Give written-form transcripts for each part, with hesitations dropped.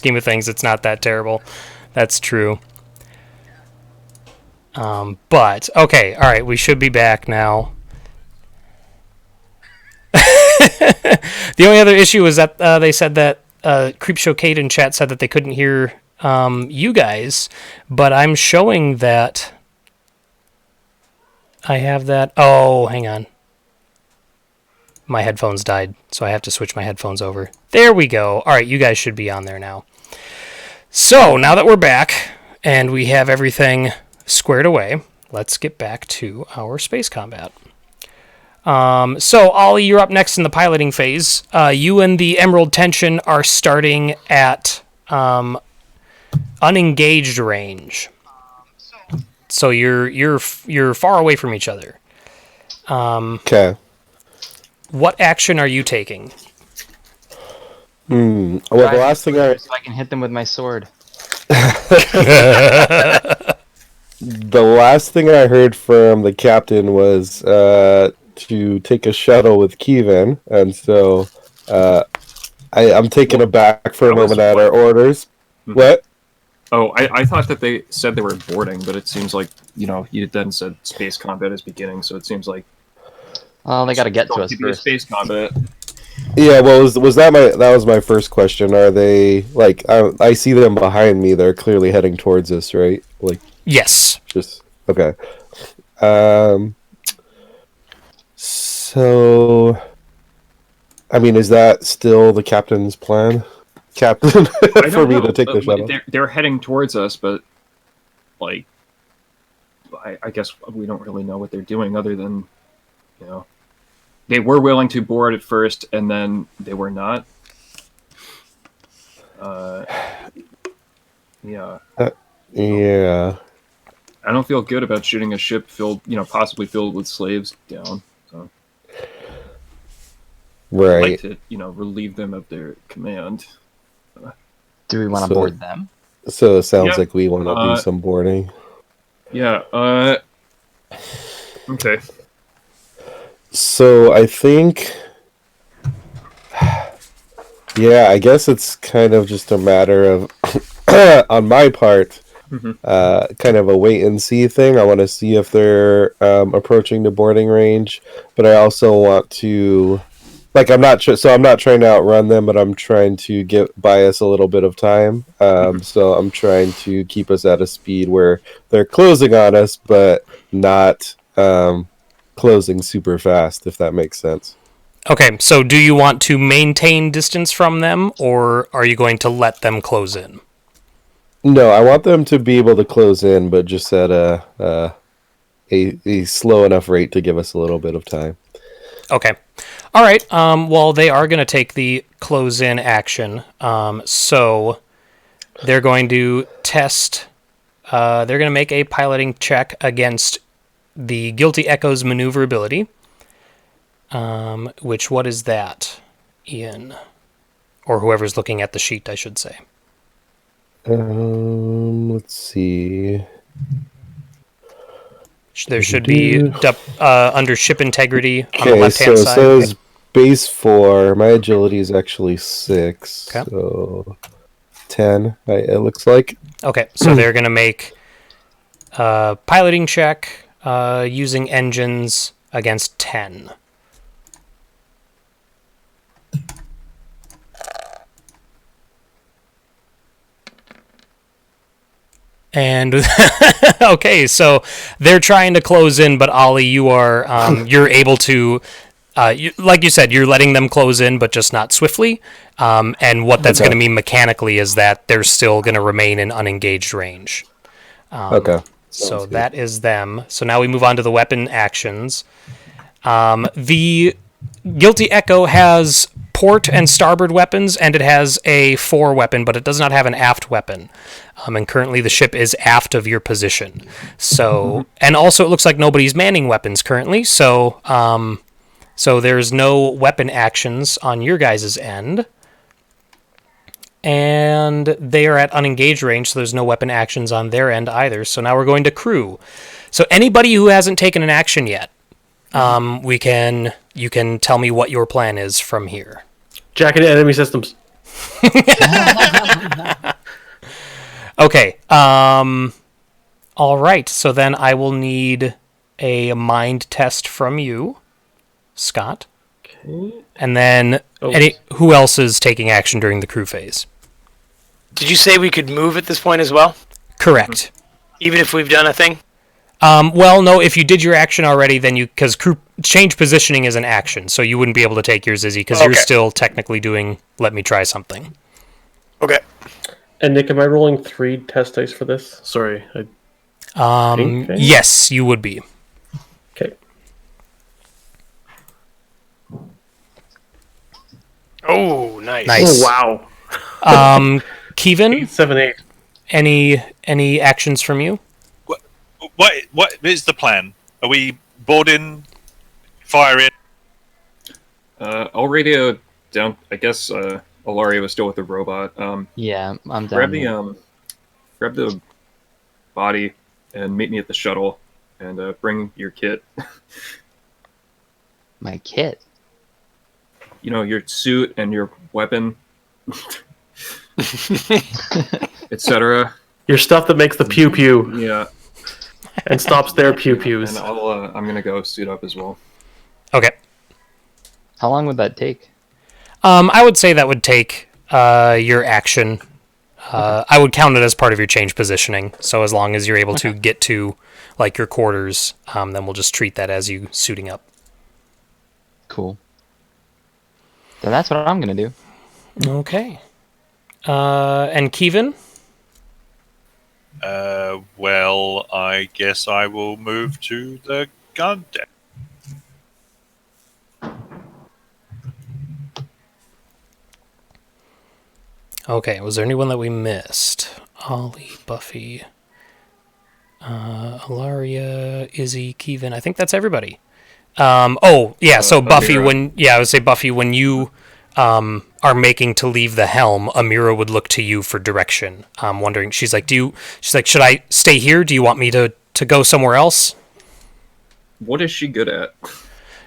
scheme of things, it's not that terrible. That's true. But, okay, all right, we should be back now. The only other issue was that they said that Creepshow Kate in chat said that they couldn't hear you guys, but I'm showing that I have that. Oh, hang on. My headphones died, so I have to switch my headphones over. There we go. All right, you guys should be on there now. So, now that we're back and we have everything squared away, let's get back to our space combat. So, Ollie, you're up next in the piloting phase. You and the Emerald Tension are starting at unengaged range. So you're far away from each other. Okay. What action are you taking? Well, the last thing so I can hit them with my sword. The last thing I heard from the captain was to take a shuttle with Kevin, and so I'm taken aback for a moment at our orders. Mm-hmm. What? Oh, I thought that they said they were boarding, but it seems like, you then said space combat is beginning, so it seems like... Well, they got to get to us first. Space combat. Yeah, well, that was my first question. Are they, like, I see them behind me, they're clearly heading towards us, right? Like, yes. Just, okay. So, I mean, is that still the captain's plan? Captain, for me to take the shuttle? They're heading towards us, but, like, I guess we don't really know what they're doing other than, they were willing to board at first, and then they were not. Yeah. Yeah. I don't feel good about shooting a ship filled, possibly filled with slaves down. So. Right. I'd like to, relieve them of their command. Do we want to board them? So it sounds like we want to do some boarding. Yeah. Okay. So I think, yeah, I guess it's kind of just a matter of, on my part, kind of a wait and see thing. I want to see if they're approaching the boarding range, but I also want to, like, I'm not trying to outrun them, but I'm trying to buy us a little bit of time. So I'm trying to keep us at a speed where they're closing on us, but not closing super fast, if that makes sense. Okay, so do you want to maintain distance from them, or are you going to let them close in? No, I want them to be able to close in, but just at a slow enough rate to give us a little bit of time. Okay. All right. Well, they are going to take the close-in action. So they're going to test... they're going to make a piloting check against the Guilty Echo's maneuverability. What is that, Ian? Or whoever's looking at the sheet, I should say. Let's see. There should be under ship integrity on the left-hand side. So it says base 4. My agility is actually 6. Okay. So 10, it looks like. Okay, so they're going to make a piloting check using engines against 10. And okay, so they're trying to close in, but Ollie, you are you're able to, like you said, you're letting them close in, but just not swiftly. And what that's going to mean mechanically is that they're still going to remain in unengaged range. Okay. So that is them. So now we move on to the weapon actions. The Guilty Echo has port and starboard weapons, and it has a fore weapon, but it does not have an aft weapon. And currently the ship is aft of your position. So, and also it looks like nobody's manning weapons currently, so there's no weapon actions on your guys' end. And they are at unengaged range, so there's no weapon actions on their end either. So now we're going to crew. So anybody who hasn't taken an action yet, you can tell me what your plan is from here. Jack into enemy systems. Okay. All right. So then I will need a mind test from you, Scott. Okay. And then who else is taking action during the crew phase? Did you say we could move at this point as well? Correct. Even if we've done a thing? Well, no, if you did your action already, then because crew change positioning is an action, so you wouldn't be able to take yours, Izzy, because you're still technically doing let me try something. Okay. And Nick, am I rolling 3 test dice for this? Sorry. Yes, you would be. Okay. Oh, nice. Nice. Oh, wow. Kevin, 8, 7, 8. any actions from you? What is the plan? Are we boarding, firing? I'll radio down. I guess Ilaria was still with the robot. Yeah, I'm Grab down. grab the body and meet me at the shuttle, and bring your kit. My kit. You know, your suit and your weapon, etc. Your stuff that makes the pew pew Yeah, and stops their pew pews. and I'm gonna go suit up as well. Okay. How long would that take? I would say that would take your action. I would count it as part of your change positioning. So as long as you're able to get to like your quarters, then we'll just treat that as you suiting up. Cool. Then that's what I'm gonna do. Okay. And Kevin? Well, I guess I will move to the gun deck. Okay, was there anyone that we missed? Ollie, Buffy, Ilaria, Izzy, Kevin. I think that's everybody. So Buffy, Amira. I would say Buffy, when you are making to leave the helm, Amira would look to you for direction. Wondering, she's like, should I stay here? Do you want me to go somewhere else? What is she good at?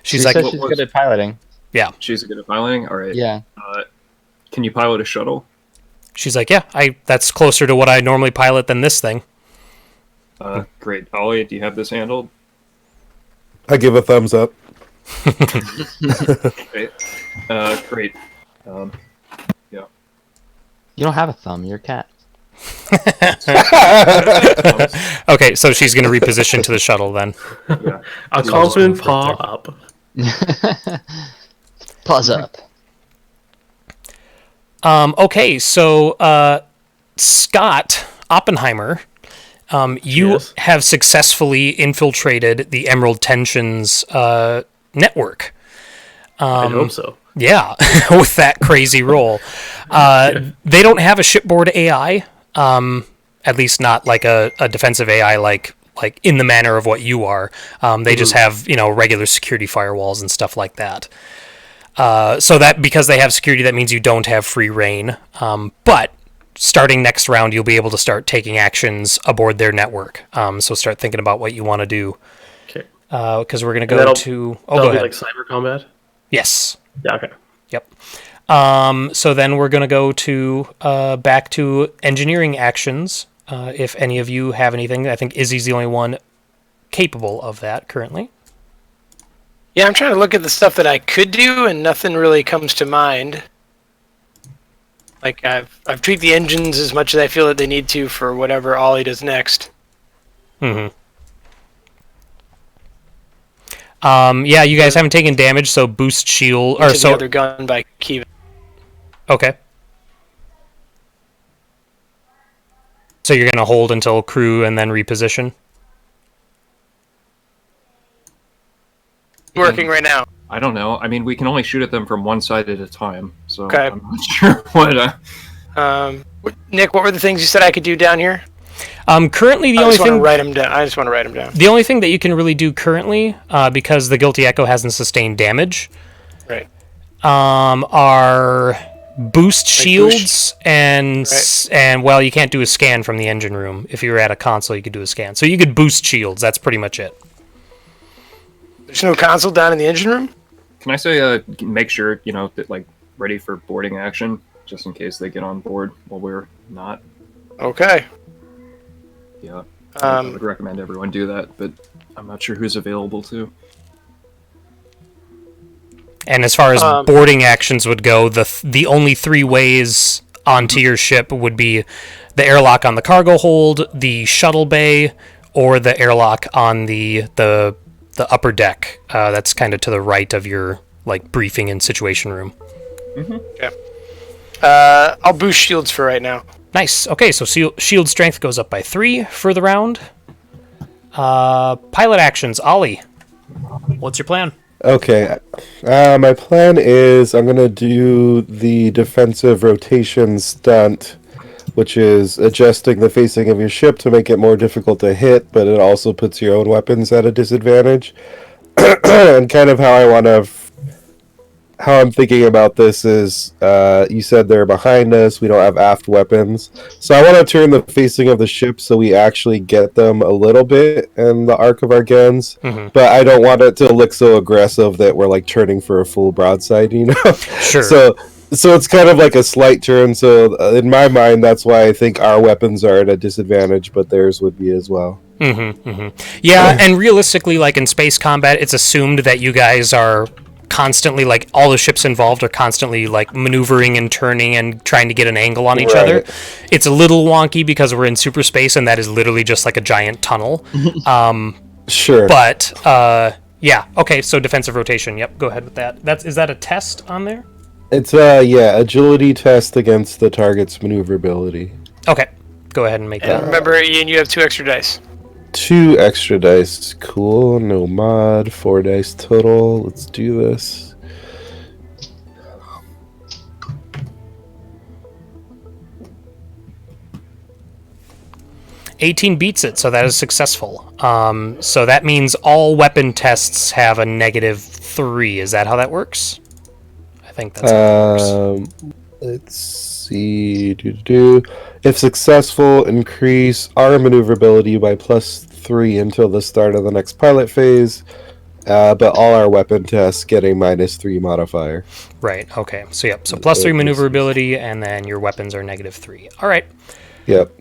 She's She like, says she's good at piloting. yeah. She's good at piloting. All right. Yeah. Can you pilot a shuttle? She's like, yeah, that's closer to what I normally pilot than this thing. Great. Ollie, do you have this handled? I give a thumbs up. Okay. Great. Yeah. You don't have a thumb. You're a cat. Okay, so she's going to reposition to the shuttle then. Yeah. A confident paw up. Pause up. Okay, so Scott Oppenheimer, you Yes. have successfully infiltrated the Emerald Tensions network. I hope so. Yeah, with that crazy roll. They don't have a shipboard AI, at least not like a defensive AI like in the manner of what you are. They just have, regular security firewalls and stuff like that. So that because they have security, that means you don't have free reign. But starting next round, you'll be able to start taking actions aboard their network. So start thinking about what you want to do. Okay. Because we're going to that'll- go to... Oh, That'll go be ahead. like cyber combat? Yes. Yeah, okay. Yep. So then we're going to go to back to engineering actions. If any of you have anything, I think Izzy's the only one capable of that currently. Yeah, I'm trying to look at the stuff that I could do, and nothing really comes to mind. Like I've tweaked the engines as much as I feel that they need to for whatever Ollie does next. Mm-hmm. Yeah, you guys haven't taken damage, so boost shield or Into so. the other gun by Kevin. Okay. So you're gonna hold until crew and then reposition. Working right now. I don't know. I mean, we can only shoot at them from one side at a time, so Okay. I'm not sure what. Nick, what were the things you said I could do down here? Currently the I only just want to thing write them down. I just want to write them down. the only thing that you can really do currently, because the Guilty Echo hasn't sustained damage, Right. are boost shields boost- and well, you can't do a scan from the engine room. If you were at a console, you could do a scan. So you could boost shields. That's pretty much it. There's no console down in the engine room? Can I say, make sure that ready for boarding action, just in case they get on board while we're not. Okay. Yeah, I would Um, recommend everyone do that, but I'm not sure who's available to. And as far as boarding actions would go, the only 3 ways onto your ship would be the airlock on the cargo hold, the shuttle bay, or the airlock on the upper deck. That's kind of to the right of your like briefing and situation room. Okay. I'll boost shields for right now. Nice. Okay, so shield strength goes up by 3 for the round. Pilot actions, Ollie. What's your plan? Okay, my plan is I'm going to do the defensive rotation stunt, which is adjusting the facing of your ship to make it more difficult to hit, but it also puts your own weapons at a disadvantage. And kind of how I'm thinking about this is, you said they're behind us, we don't have aft weapons, so I want to turn the facing of the ship so we actually get them a little bit in the arc of our guns, but I don't want it to look so aggressive that we're like turning for a full broadside, you know? Sure. So it's kind of like a slight turn, so in my mind that's why I think our weapons are at a disadvantage, but theirs would be as well. Yeah, and realistically, like in space combat, it's assumed that you guys are constantly, like, all the ships involved are constantly like maneuvering and turning and trying to get an angle on each other. It's a little wonky because we're in super space and that is literally just like a giant tunnel. Sure. But yeah, okay, so defensive rotation. Yep, go ahead with that. Is that a test on there? It's agility test against the target's maneuverability. Okay, go ahead and make that. Remember, Ian, you have 2 extra dice. 2 extra dice. Cool. No mod. 4 dice total. Let's do this. $18 beats it, so that is successful. So that means all weapon tests have a -3. Is that how that works? I think that's how that works. Let's see. If successful, increase our maneuverability by +3 until the start of the next pilot phase. But all our weapon tests get a -3 modifier. Right, okay. So yep, so +3 maneuverability, and then your weapons are -3. All right. Yep.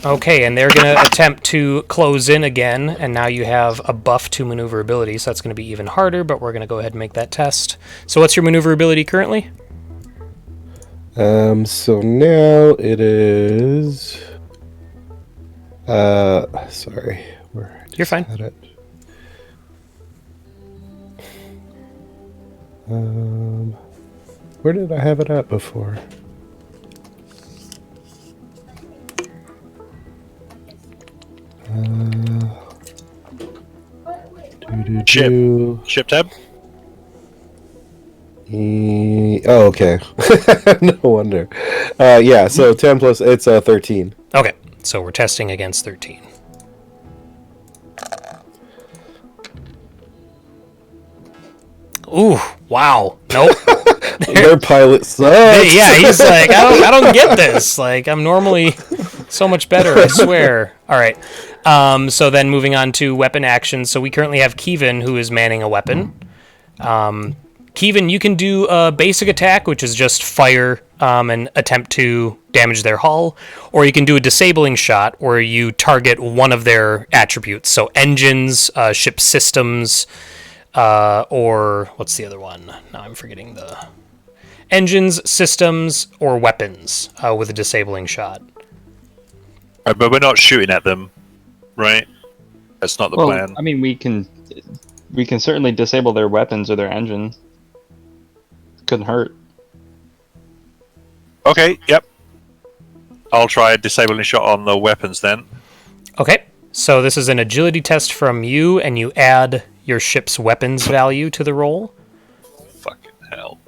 Okay, and they're going to attempt to close in again, and now you have a buff to maneuverability, so that's going to be even harder, but we're going to go ahead and make that test. So what's your maneuverability currently? So now it is... sorry. You're fine. Where did I have it at before? Ship tab. Oh, okay. No wonder. Yeah, so 10 plus, it's 13. Okay, so we're testing against 13. Ooh, wow. Nope. Their pilot sucks. Yeah, he's like, I don't get this. Like, I'm normally so much better, I swear. All right. So then moving on to weapon actions. So we currently have Kevin, who is manning a weapon. Kevin, you can do a basic attack, which is just fire and attempt to damage their hull, or you can do a disabling shot, where you target one of their attributes. So engines, ship systems, or what's the other one? Now I'm forgetting the... Engines, systems, or weapons with a disabling shot. But we're not shooting at them, right? That's not the plan. I mean, we can certainly disable their weapons or their engine. Couldn't hurt. Okay, yep. I'll try a disabling shot on the weapons then. Okay, so this is an agility test from you, and you add your ship's weapons value to the roll. Fucking hell.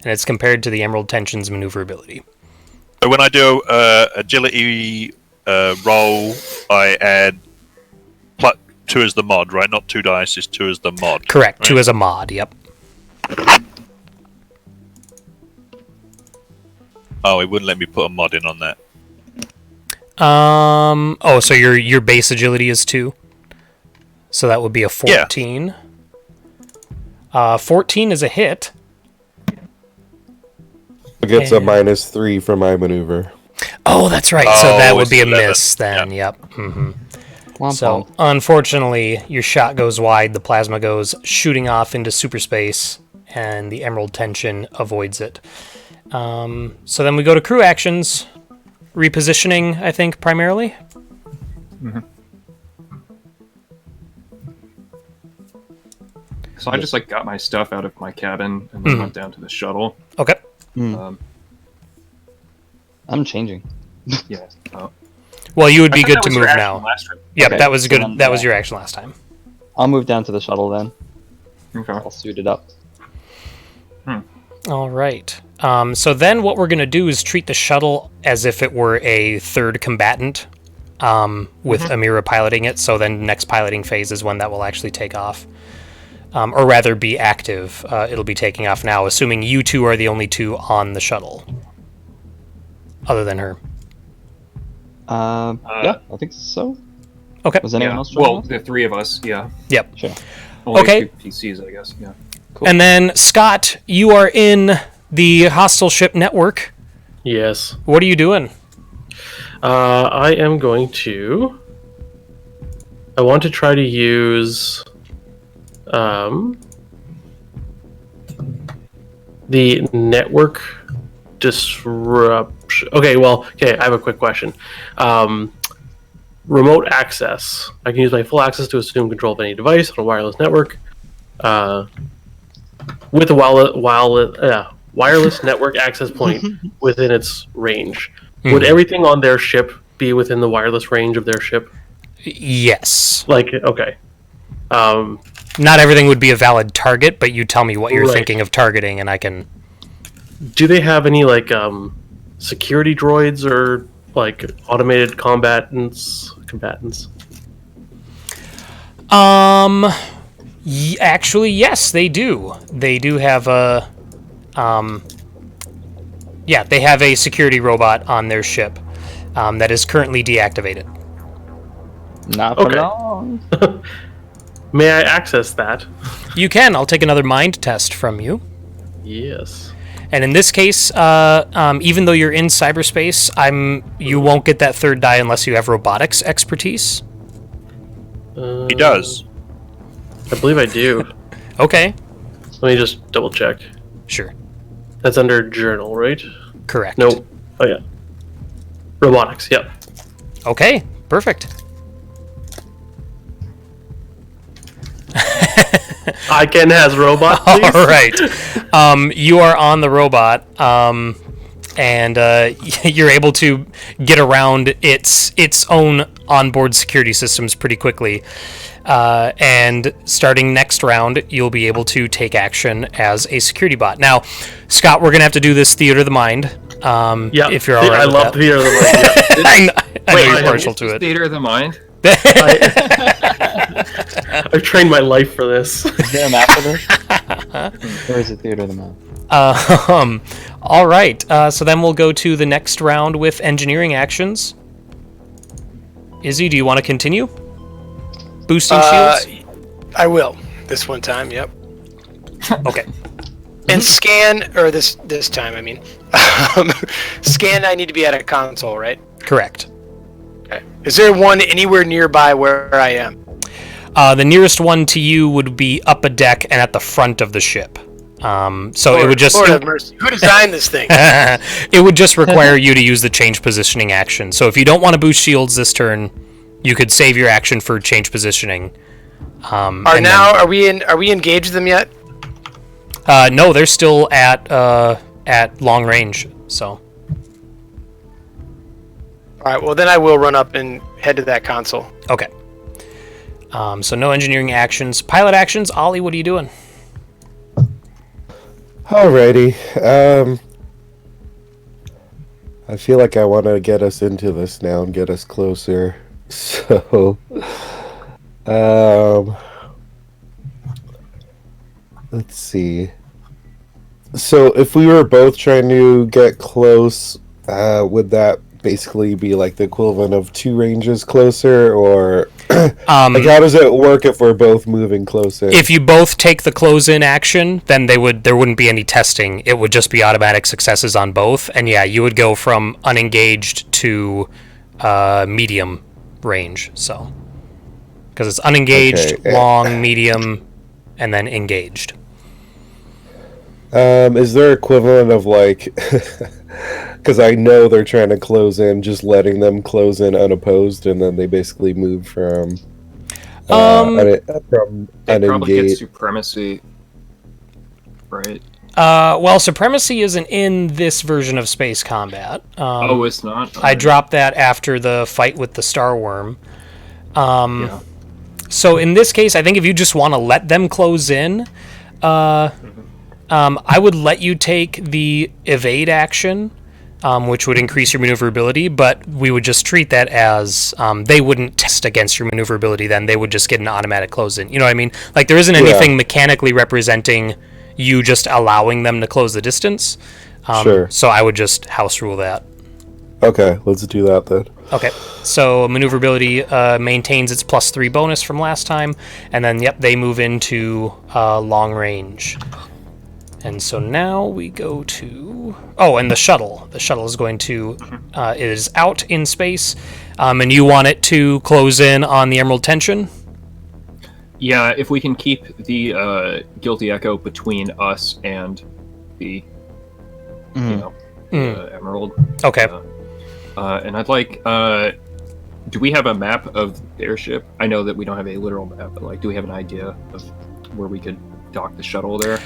And it's compared to the Emerald Tension's maneuverability. So when I do agility roll, I add 2 as the mod, right? Not 2 dice, it's 2 as the mod. Correct, right? 2 as a mod, yep. Oh, it wouldn't let me put a mod in on that. Oh, so your base agility is 2? So that would be a 14. Yeah. 14 is a hit. It gets a -3 for my maneuver. Oh, that's right. So Oh, that would it's be a 11. miss then. Yeah. Yep. hmm Womp So, womp. unfortunately, your shot goes wide, the plasma goes shooting off into super space, and the Emerald Tension avoids it. So then we go to crew actions. Repositioning, I think, primarily. So I just like got my stuff out of my cabin and then went down to the shuttle. Okay. Um, I'm changing. yeah. Well, you would I be thought good that to was your move action now. last trip. Yep, Okay, that was so good. then, That was yeah. your action last time. I'll move down to the shuttle then. Okay. I'll suit it up. All right. So then what we're going to do is treat the shuttle as if it were a third combatant with Amira piloting it. So then next piloting phase is when that will actually take off. Or rather be active. It'll be taking off now, assuming you two are the only two on the shuttle. Other than her. Yeah, I think so. Okay. Was anyone Yeah. else joining Well, us? the three of us. Yeah. Yep. Sure. Only Okay. 2 PCs, I guess. Yeah. Cool. And then, Scott, you are in the hostile ship network. Yes. What are you doing? I am going to. I want to try to use the network disruption. Okay, I have a quick question. Remote access. I can use my full access to assume control of any device on a wireless network with a wireless network access point within its range. Would everything on their ship be within the wireless range of their ship? Yes. Okay. Not everything would be a valid target, but you tell me what you're Right. thinking of targeting, and I can... Do they have any security droids or automated combatants? Actually, yes, they do. They do have a... yeah, they have a security robot on their ship that is currently deactivated. Not for Okay. long. May I access that? You can. I'll take another mind test from you. Yes. And in this case, even though you're in cyberspace, you won't get that third die unless you have robotics expertise. He does. I believe I do. Okay. Let me just double check. Sure. That's under journal, right? Correct. Nope. Oh yeah. Robotics. Yep. Okay. Perfect. Icon has robot, All please. right. You are on the robot, and you're able to get around its own onboard security systems pretty quickly. And starting next round, you'll be able to take action as a security bot. Now, Scott, we're gonna have to do this theater of the mind. Yeah. If you're all right I with love that. theater of the mind. I know Wait, you're partial to it. Theater of the mind. I've trained my life for this. Is there a map for this? Or is it Theater of the Mind? All right. So then we'll go to the next round with engineering actions. Izzy, do you want to continue? Boosting shields? I will. This one time, yep. Okay. And scan, or this time, I mean. Scan, I need to be at a console, right? Correct. Okay. Is there one anywhere nearby where I am? The nearest one to you would be up a deck and at the front of the ship. So it would just Lord have mercy. Who designed this thing? it would just require you to use the change positioning action. So if you don't want to boost shields this turn, you could save your action for change positioning. Are we engaged them yet? No, they're still at long range. So All right. Well, then I will run up and head to that console. okay. So no engineering actions, pilot actions. Ollie, what are you doing? Alrighty. I feel like I want to get us into this now and get us closer. So, let's see. So if we were both trying to get close, would that basically be like the equivalent of 2 ranges closer, or like how does it work if we're both moving closer? If you both take the close-in action, then there wouldn't be any testing. It would just be automatic successes on both, and yeah, you would go from unengaged to medium range. So, because it's unengaged, long, medium, and then engaged. Is there equivalent of like, because I know they're trying to close in, just letting them close in unopposed, and then they basically move from They probably get unengaged. supremacy, right? Well, supremacy isn't in this version of Space Combat. Oh, it's not? I dropped that after the fight with the Star Worm. Yeah. So in this case, I think if you just want to let them close in, I would let you take the evade action, which would increase your maneuverability, but we would just treat that as they wouldn't test against your maneuverability then. They would just get an automatic close-in. You know what I mean? Like, there isn't anything mechanically representing you just allowing them to close the distance. Sure. So I would just house rule that. Okay, let's do that then. Okay, so maneuverability maintains its +3 bonus from last time, and then, yep, they move into long range. And so now we go to... Oh, and the shuttle. The shuttle is going to... is out in space, and you want it to close in on the Emerald Tension? Yeah, if we can keep the Guilty Echo between us and the, Emerald. Okay. And I'd like... do we have a map of their ship? I know that we don't have a literal map, but, like, do we have an idea of where we could dock the shuttle there?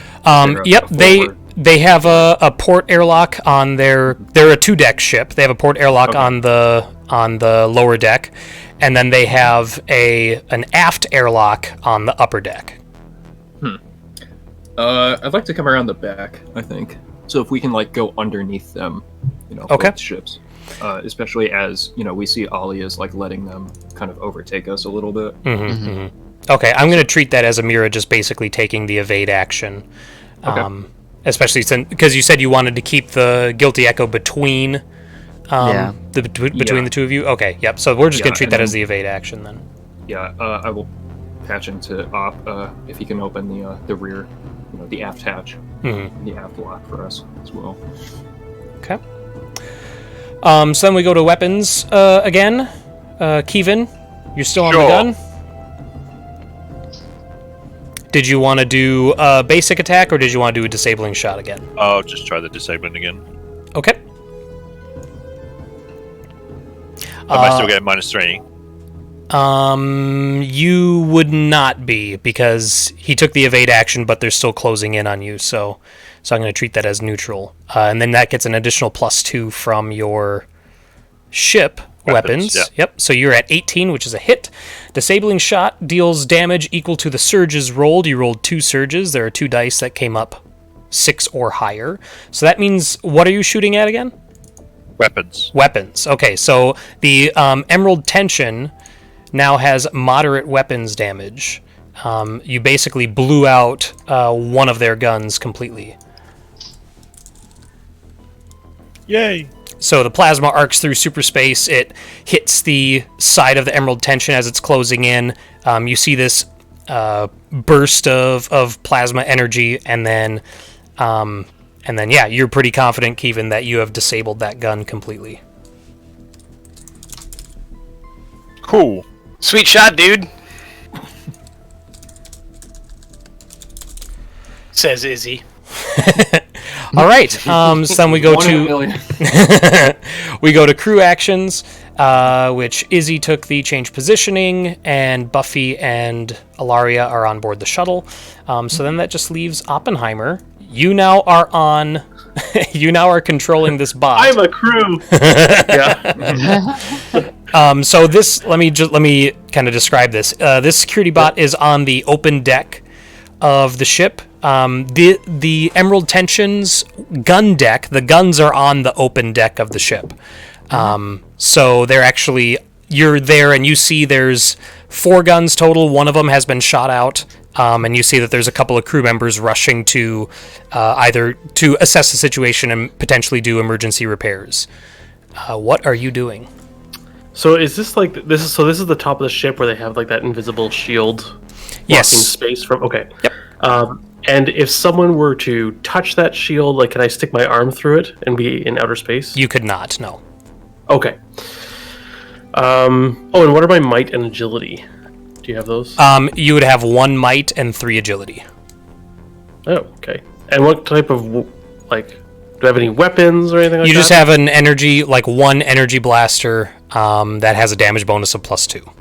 Yep, they have a port airlock on their... They're a 2-deck ship. They have a port airlock on the lower deck, and then they have an aft airlock on the upper deck. I'd like to come around the back, I think. So if we can, like, go underneath them, both ships. Especially as, we see Alia's, like, letting them kind of overtake us a little bit. Okay, I'm going to treat that as Amira just basically taking the evade action. Especially since... Because you said you wanted to keep the Guilty Echo between... between the two of you? Okay, yep. So we're just going to treat that as the evade action then. Yeah, I will patch into Op if he can open the rear, the aft hatch, the aft lock for us as well. Okay. So then we go to weapons again. Kevin, you're still on the gun? Did you want to do a basic attack, or did you want to do a disabling shot again? I'll just try the disabling again. Okay. Am I still getting -3? You would not be, because he took the evade action, but they're still closing in on you, so I'm going to treat that as neutral. And then that gets an additional +2 from your ship weapons. Yeah. Yep, so you're at 18, which is a hit. Disabling shot deals damage equal to the surges rolled. You rolled 2 surges. There are 2 dice that came up 6 or higher. So that means, what are you shooting at again? Weapons. Weapons. Okay, so the Emerald Tension now has moderate weapons damage. You basically blew out one of their guns completely. Yay! So the plasma arcs through super space. It hits the side of the Emerald Tension as it's closing in. You see this burst of plasma energy, and then yeah, you're pretty confident, Kevin, that you have disabled that gun completely. Cool. Sweet shot, dude. Says Izzy. All right. So then we go to crew actions, which Izzy took the change positioning, and Buffy and Ilaria are on board the shuttle. So then that just leaves Oppenheimer. You now are on. You now are controlling this bot. I'm a crew. So this, let me kind of describe this. This security bot is on the open deck of the ship. The Emerald Tension's gun deck, the guns are on the open deck of the ship. So they're actually, you're there and you see there's 4 guns total. One of them has been shot out. And you see that there's a couple of crew members rushing to either to assess the situation and potentially do emergency repairs. What are you doing? So is this like this is the top of the ship where they have like that invisible shield Yes. blocking space from? Okay. Yep. And if someone were to touch that shield, like, can I stick my arm through it and be in outer space? You could not, no. Okay. Oh, and what are my might and agility? Do you have those? You would have 1 might and 3 agility. Oh, okay. And what type of, like, do I have any weapons or anything like that? You just have an energy, like 1 energy blaster that has a damage bonus of +2.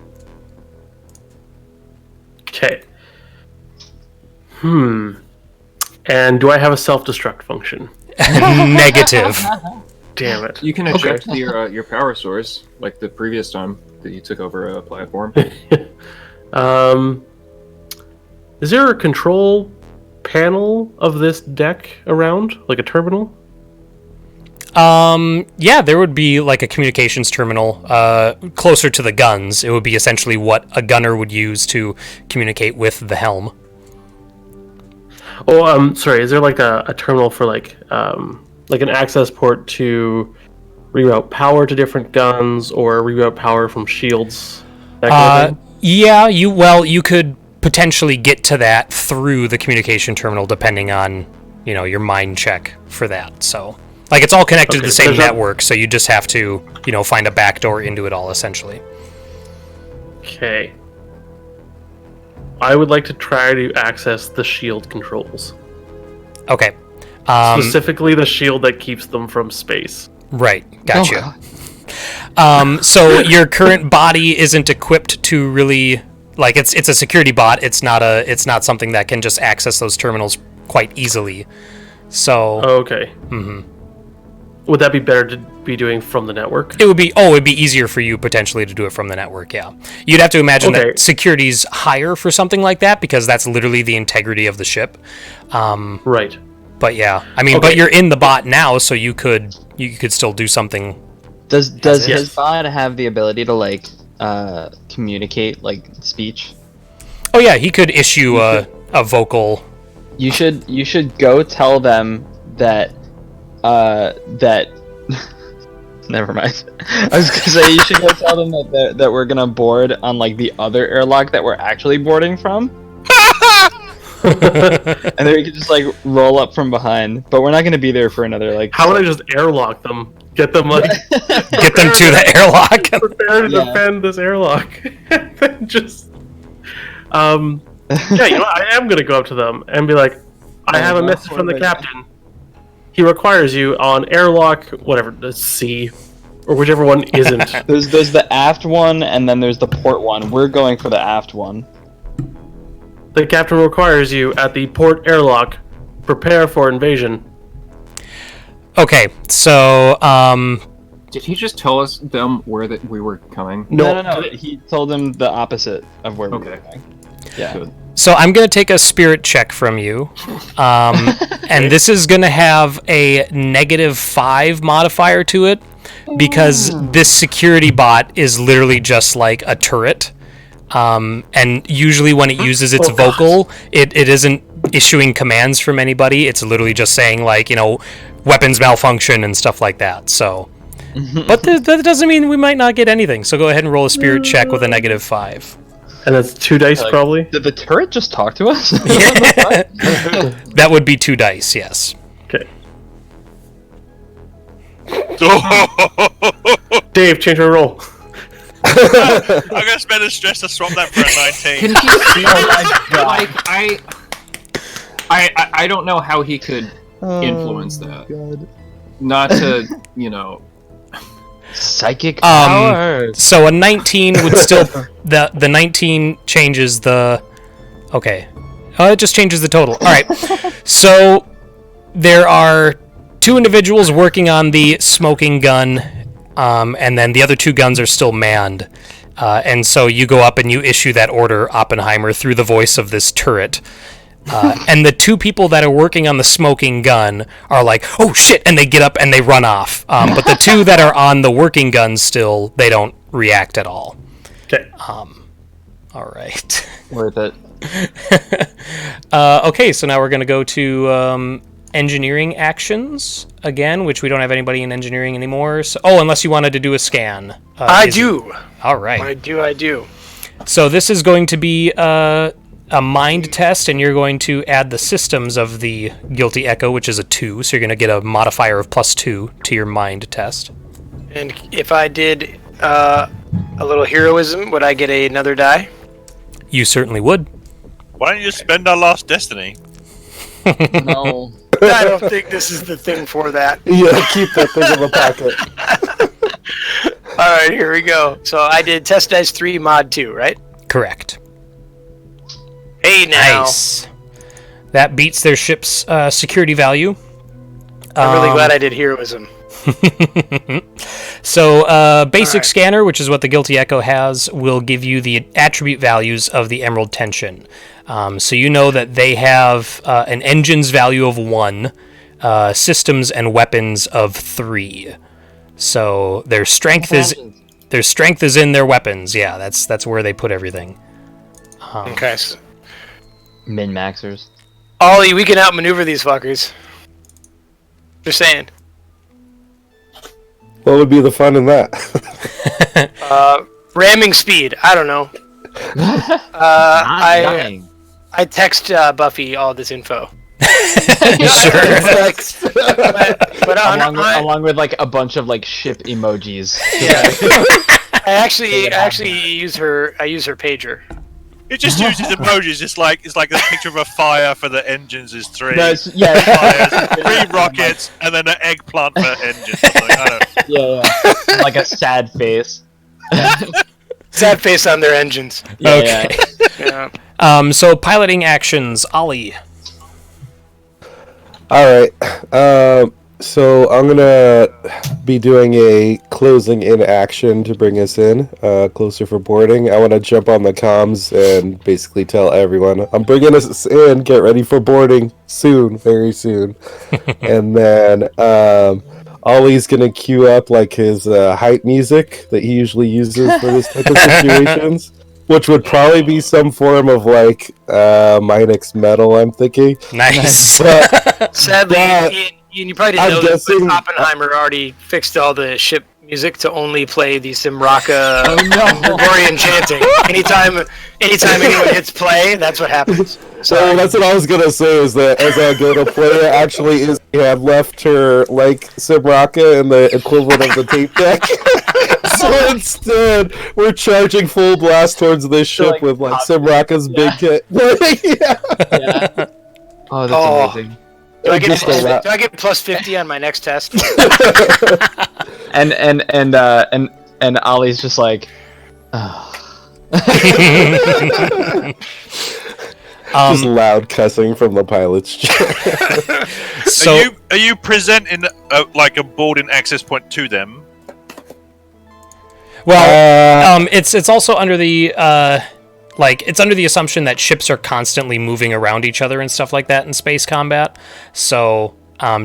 Okay. And do I have a self-destruct function? Negative. Damn it. You can eject your power source, like the previous time that you took over a platform. Is there a control panel of this deck around? Like a terminal? Yeah, there would be like a communications terminal closer to the guns. It would be essentially what a gunner would use to communicate with the helm. Oh, sorry. Is there like a terminal for like an access port to reroute power to different guns or reroute power from shields? That kind of thing? Yeah, you could potentially get to that through the communication terminal, depending on your mind check for that. So, like, it's all connected to the same network, so you just have to find a backdoor into it all, essentially. Okay. I would like to try to access the shield controls. Okay. Specifically the shield that keeps them from space. Right, gotcha. Oh, So your current body isn't equipped to really, like, it's a security bot. It's not something that can just access those terminals quite easily. So Okay. Would that be better to be doing from the network? it'd be easier for you potentially to do it from the network. Yeah, you'd have to imagine that security's higher for something like that because that's literally the integrity of the ship. Right. But yeah, I mean, but you're in the bot now, so you could still do something. Does Yes. his bot have the ability to like communicate like speech? Oh yeah, he could issue a vocal. You should go tell them that that. Never mind. I was gonna say you should go tell them that we're gonna board on like the other airlock that we're actually boarding from. And then we can just like roll up from behind, but we're not gonna be there for another like. How would I just airlock them? Get them like Get them to the airlock. prepare to defend this airlock. And then just yeah, I am gonna go up to them and be like, I have a message from the captain. He requires you on airlock, whatever, the C, or whichever one isn't. There's the aft one, and then there's the port one. We're going for the aft one. The captain requires you at the port airlock. Prepare for invasion. Okay, so Did he just tell them where that we were coming? No. He told them the opposite of where we were Okay. going. Yeah. Good. So I'm going to take a spirit check from you. And this is going to have a -5 modifier to it because this security bot is literally just like a turret. And usually when it uses its vocal, it isn't issuing commands from anybody. It's literally just saying like, weapons malfunction and stuff like that. So, but that doesn't mean we might not get anything. So go ahead and roll a spirit check with a -5. And that's 2 dice, probably. Did the turret just talk to us? That would be 2 dice, yes. Okay. Dave, change my roll. I'm gonna spend a stress to swap that for a 19. Can he see? Like I don't know how he could influence that. God. Not to Psychic powers. So a 19 would still the 19 changes the it just changes the total. All right. So there are 2 individuals working on the smoking gun, and then the other 2 guns are still manned. And so you go up and you issue that order, Oppenheimer, through the voice of this turret. And the 2 people that are working on the smoking gun are like, oh shit, and they get up and they run off. But the 2 that are on the working gun still, they don't react at all. Okay. All right. Worth it. Okay, so now we're going to go to engineering actions again, which we don't have anybody in engineering anymore. So, unless you wanted to do a scan. I do. All right. I do. So this is going to be a mind test, and you're going to add the systems of the Guilty Echo, which is a 2. So you're going to get a modifier of +2 to your mind test. And if I did a little heroism, would I get another die? You certainly would. Why don't you just spend our last destiny? No. I don't think this is the thing for that. Yeah, keep that thing in the pocket. All right, here we go. So I did test dice 3, mod 2, right? Correct. Hey now. Nice. That beats their ship's security value. I'm really glad I did heroism. So, basic scanner, which is what the Guilty Echo has, will give you the attribute values of the Emerald Tension. So you know that they have an engines value of 1, systems and weapons of 3. So their strength is in their weapons. Yeah, that's where they put everything. Okay. So, Min-maxers. Ollie, we can outmaneuver these fuckers. Just saying. What would be the fun in that? Ramming speed. I don't know. I text Buffy all this info. Sure. but along with like a bunch of like ship emojis. Yeah. I actually use her pager. It just uses emojis. It's like the picture of a fire for the engines is 3. No, Fires, 3 rockets, and then an eggplant for engines. Yeah. Like a sad face. Sad face on their engines. Okay. Yeah. So piloting actions, Ollie. All right. So I'm gonna be doing a closing in action to bring us in closer for boarding. I want to jump on the comms and basically tell everyone I'm bringing us in. Get ready for boarding soon, very soon. And then Ollie's gonna cue up like his hype music that he usually uses for this type of situations. Which would probably be some form of like Minix metal, I'm thinking. Nice. But, Sadly, you probably didn't know guessing, that Oppenheimer already fixed all the ship music to only play the Simraka Gregorian chanting. Anytime anyone hits play, that's what happens. So that's what I was gonna say. Is that as I go to play, it actually is had left her like Simraka in the equivalent of the tape deck. So instead, we're charging full blast towards this ship with like Simraka's big hit. Yeah. Oh, that's amazing. Do I get plus 50 on my next test? and Ollie's just like, just loud cussing from the pilot's chair. So are you presenting like a boarding access point to them? well, it's also under the it's under the assumption that ships are constantly moving around each other and stuff like that in space combat. So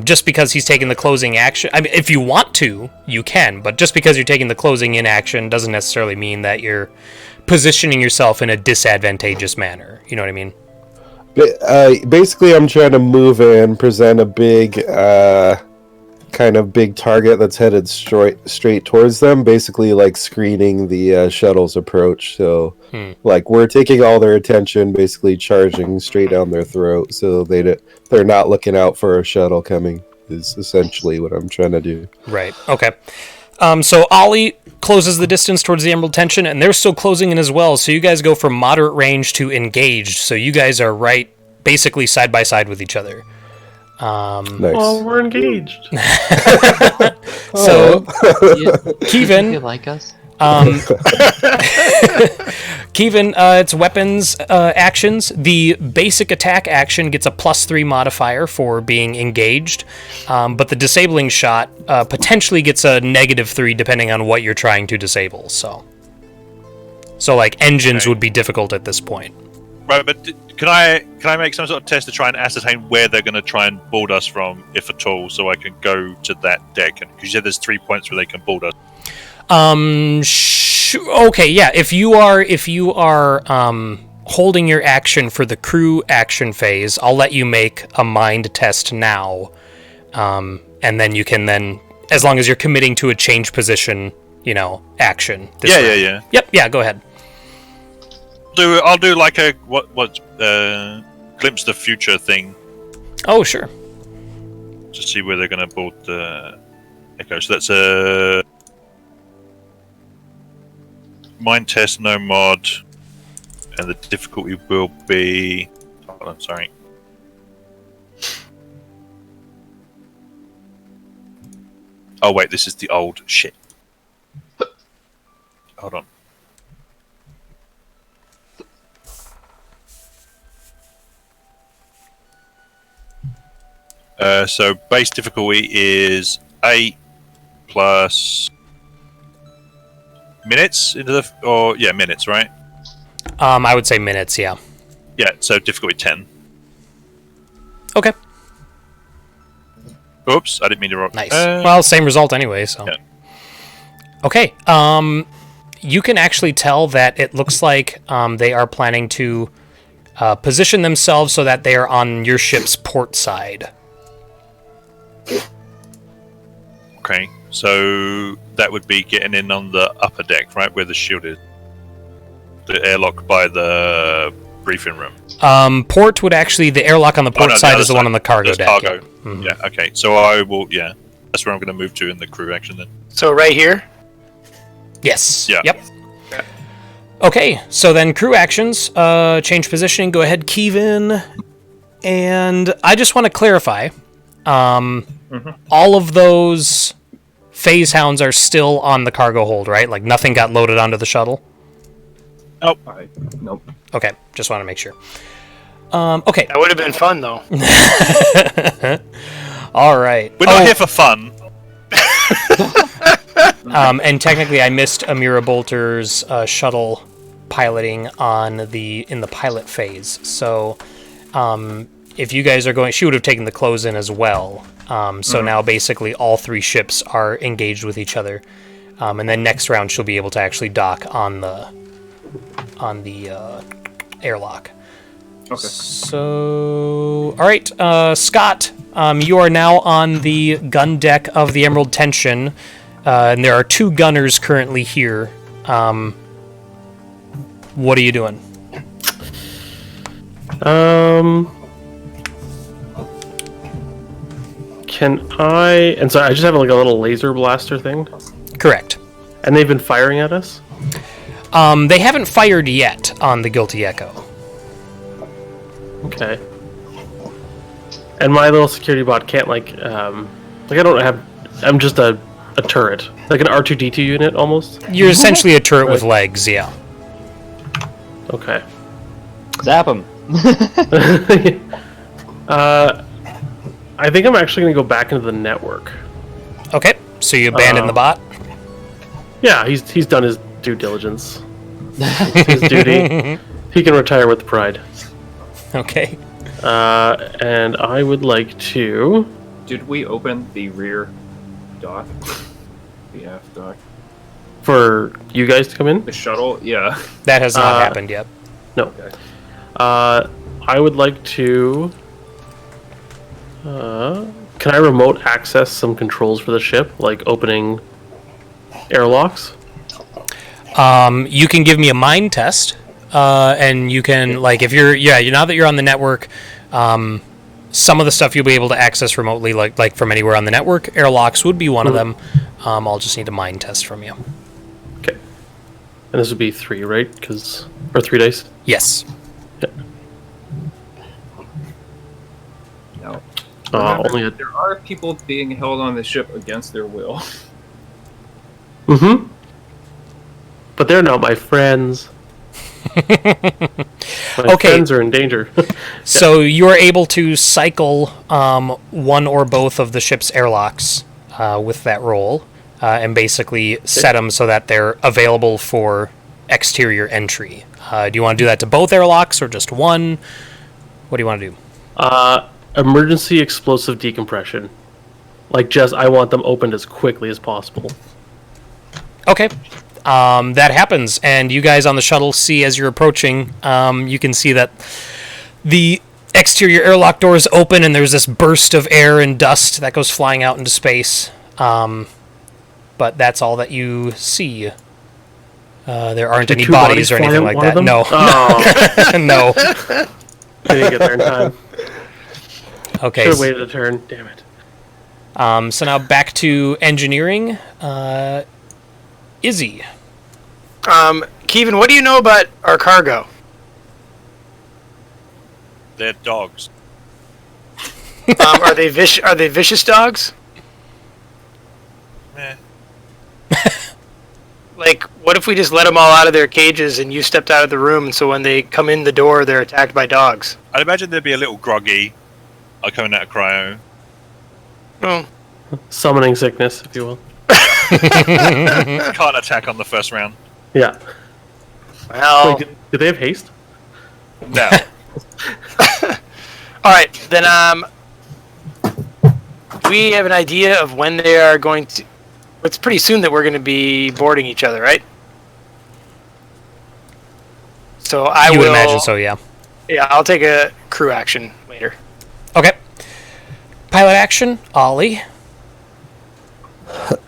just because he's taking the closing action, I mean, if you want to, you can, but just because you're taking the closing in action doesn't necessarily mean that you're positioning yourself in a disadvantageous manner. You know what I mean? Basically, I'm trying to move in, present a big, kind of big target that's headed straight towards them. Basically, like screening the shuttle's approach. So, like we're taking all their attention, basically charging straight down their throat, so they're not looking out for a shuttle coming. Is essentially what I'm trying to do. Right. Okay. So Ollie closes the distance towards the Emerald Tension, and they're still closing in as well. So you guys go from moderate range to engaged. So you guys are basically side by side with each other. Nice. Oh, we're engaged. So you Kevin, like us? Kevin, it's weapons actions. The basic attack action gets a +3 modifier for being engaged, but the disabling shot potentially gets a -3 depending on what you're trying to disable. So like engines would be difficult at this point. Right, but can I make some sort of test to try and ascertain where they're going to try and board us from, if at all, so I can go to that deck? Because you said there's 3 points where they can board us. Okay, yeah. If you are holding your action for the crew action phase, I'll let you make a mind test now. And then you can as long as you're committing to a change position, action. Yeah. Yep, go ahead. I'll do like a glimpse of the future thing. Oh, sure. To see where they're going to board the Echo. So that's a mind test, no mod, and the difficulty will be. Hold on, sorry. Oh wait, this is the old shit. Hold on. So base difficulty is 8 plus minutes minutes, right? I would say minutes, yeah. Yeah, so difficulty 10. Okay. Oops, I didn't mean to roll. Nice. Well, same result anyway, so. Yeah. Okay. You can actually tell that it looks like they are planning to position themselves so that they are on your ship's port side. Okay, so that would be getting in on the upper deck, right, where the shield is. The airlock by the briefing room. Port would actually, the airlock on the port side is the one on the cargo deck. Cargo. Yeah. Mm-hmm. Yeah, okay, so I will, that's where I'm going to move to in the crew action then. So right here? Yes. Yeah. Yep. Okay, so then crew actions, change positioning, go ahead, Kevin. And I just want to clarify, all of those phase hounds are still on the cargo hold, right? Like nothing got loaded onto the shuttle? Nope. Nope. Okay, just want to make sure. Okay. That would have been fun, though. All right. We're not here for fun. And technically, I missed Amira Bolter's shuttle piloting in the pilot phase. So, if you guys are going, she would have taken the close in as well. So now basically all three ships are engaged with each other, and then next round she'll be able to actually dock on the airlock. Okay. So, all right, Scott, you are now on the gun deck of the Emerald Tension, and there are 2 gunners currently here. What are you doing? Can I... And so I just have like a little laser blaster thing? Correct. And they've been firing at us? They haven't fired yet on the Guilty Echo. Okay. And my little security bot can't I don't have... I'm just a turret. Like an R2-D2 unit, almost? You're essentially a turret with legs, yeah. Okay. Zap him. I think I'm actually going to go back into the network. Okay, so you abandon the bot? Yeah, he's done his due diligence. His duty. He can retire with pride. Okay. And I would like to... Did we open the rear dock? The aft dock? For you guys to come in? The shuttle? Yeah. That has not happened yet. No. Okay. I would like to... can I remote access some controls for the ship? Like opening airlocks? You can give me a mind test, and you can, like, if you're now that you're on the network, some of the stuff you'll be able to access remotely, like from anywhere on the network. Airlocks would be one of them. I'll just need a mind test from you. Okay. And this would be 3, right? Or 3 dice? Yes. Yeah. No. Only a... There are people being held on the ship against their will. Mm-hmm. But they're not my friends. My friends are in danger. So you're able to cycle one or both of the ship's airlocks with that roll, and basically set them so that they're available for exterior entry. Do you want to do that to both airlocks or just one? What do you want to do? Emergency explosive decompression. I want them opened as quickly as possible. Okay. that happens, and you guys on the shuttle see as you're approaching, you can see that the exterior airlock doors open, and there's this burst of air and dust that goes flying out into space. But that's all that you see. There aren't any bodies or anything like that. No. Oh. No. I didn't get there in time. Okay. Should have waited a turn. Damn it. So now back to engineering. Izzy. Kevin, what do you know about our cargo? They're dogs. Are they vicious dogs? Meh. Like, what if we just let them all out of their cages and you stepped out of the room, and so when they come in the door, they're attacked by dogs? I'd imagine they'd be a little groggy, like coming out of cryo. Oh. Summoning sickness, if you will. Can't attack on the first round. Yeah. Well. Wait, did they have haste? No. All right, then. Do we have an idea of when they are going to? It's pretty soon that we're going to be boarding each other, right? So I You will would imagine so, yeah. Yeah, I'll take a crew action later. Okay. Pilot action, Ollie.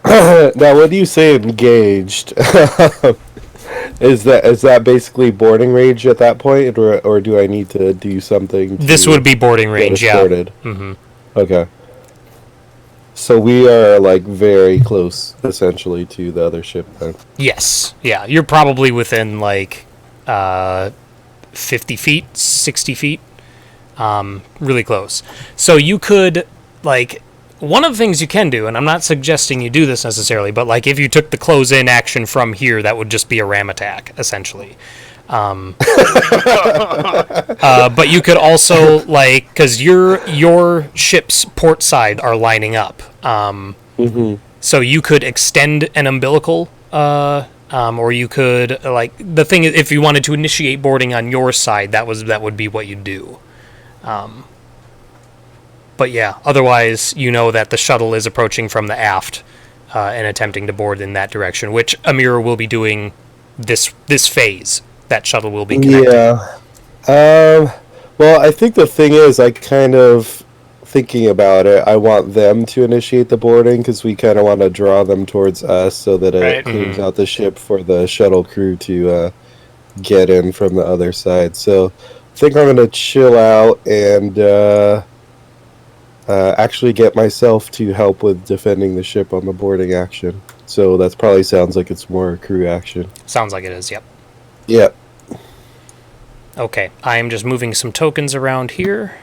Now, when you say engaged, is that basically boarding range at that point, or do I need to do something? This would be boarding range, yeah. Mm-hmm. Okay. So we are like very close, essentially, to the other ship then. Yes, yeah. You're probably within like 50 feet, 60 feet. Really close. So you could, like, one of the things you can do, and I'm not suggesting you do this necessarily, but like if you took the close-in action from here, that would just be a ram attack, essentially. But you could also, like, because your ship's port side are lining up. So you could extend an umbilical, or you could, like, the thing is, if you wanted to initiate boarding on your side, that would be what you'd do. But yeah, otherwise, you know that the shuttle is approaching from the aft and attempting to board in that direction, which Amira will be doing this phase. That shuttle will be connected. Yeah. Well, I think the thing is, I kind of, thinking about it, I want them to initiate the boarding because we kind of want to draw them towards us so that it clears out the ship for the shuttle crew to get in from the other side. So I think I'm going to chill out and actually get myself to help with defending the ship on the boarding action. So that probably sounds like it's more crew action. Sounds like it is, yep. Yep. Okay, I am just moving some tokens around here.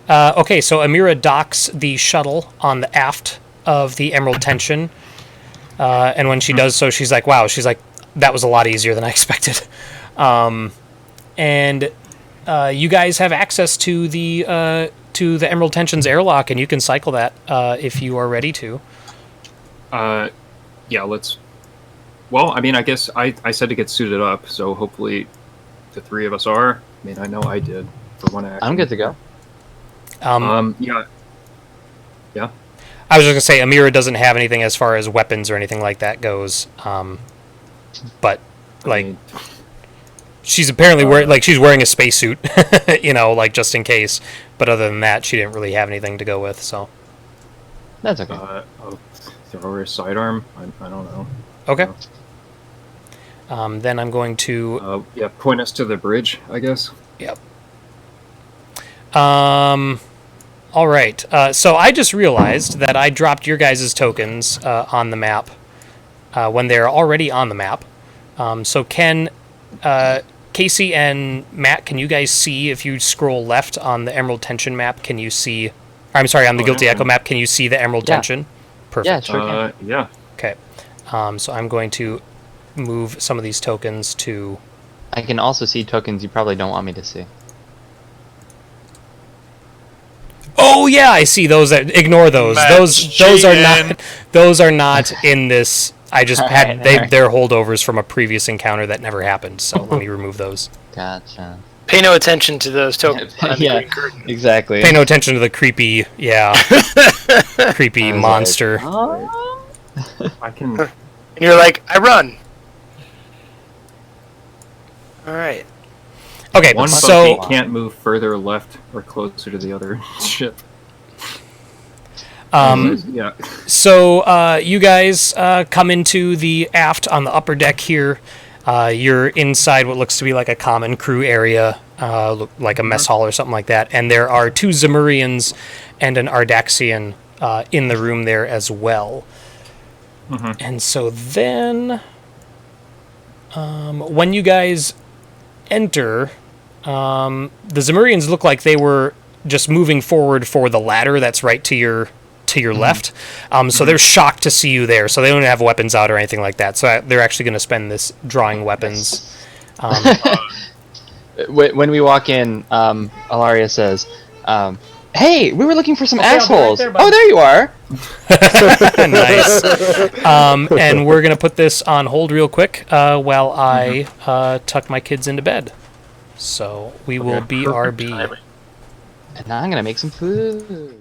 Okay, so Amira docks the shuttle on the aft of the Emerald Tension. And when she does so, she's like, wow, that was a lot easier than I expected. And you guys have access to the Emerald Tension's airlock, and you can cycle that if you are ready to. Yeah, let's... Well, I mean, I guess I said to get suited up, so hopefully the three of us are. I mean, I know I did for one action. I'm good to go. Yeah. Yeah. I was just going to say, Amira doesn't have anything as far as weapons or anything like that goes. But, like, she's apparently she's wearing a spacesuit, like, just in case. But other than that, she didn't really have anything to go with, so. That's okay. I'll throw her a sidearm. I don't know. Okay. Then I'm going to... yeah, point us to the bridge, I guess. Yep. All right. So I just realized that I dropped your guys' tokens on the map when they're already on the map. So Casey and Matt, can you guys see, if you scroll left on the Emerald Tension map, can you see... I'm sorry, on the Guilty Echo map, can you see the Emerald Tension? Perfect. Yeah, sure can. Yeah. Okay. So I'm going to move some of these tokens to... I can also see tokens you probably don't want me to see. Oh yeah, I see those. Ignore those. Those are not in this. I just they're holdovers from a previous encounter that never happened. So let me remove those. Gotcha. Pay no attention to those tokens behind the Yeah. green curtain. Exactly. Pay no attention to the creepy, creepy I was monster. like, "Oh." I can. And you're like, I run. All right. Okay, One so Bucky can't move further left or closer to the other ship. um, Anyways, yeah. So you guys come into the aft on the upper deck here. You're inside what looks to be like a common crew area, like a mess hall or something like that. And there are 2 Zemurians and an Ardaxian in the room there as well. And so then, when you guys enter, the Zemurians look like they were just moving forward for the ladder that's right to your left. So they're shocked to see you there. So they don't have weapons out or anything like that. So they're actually going to spend this drawing weapons. When we walk in, Alaria says, "Hey, we were looking for some assholes. there, Oh, there you are." Nice. And we're going to put this on hold real quick while I tuck my kids into bed. So we will BRB. And now I'm gonna make some food.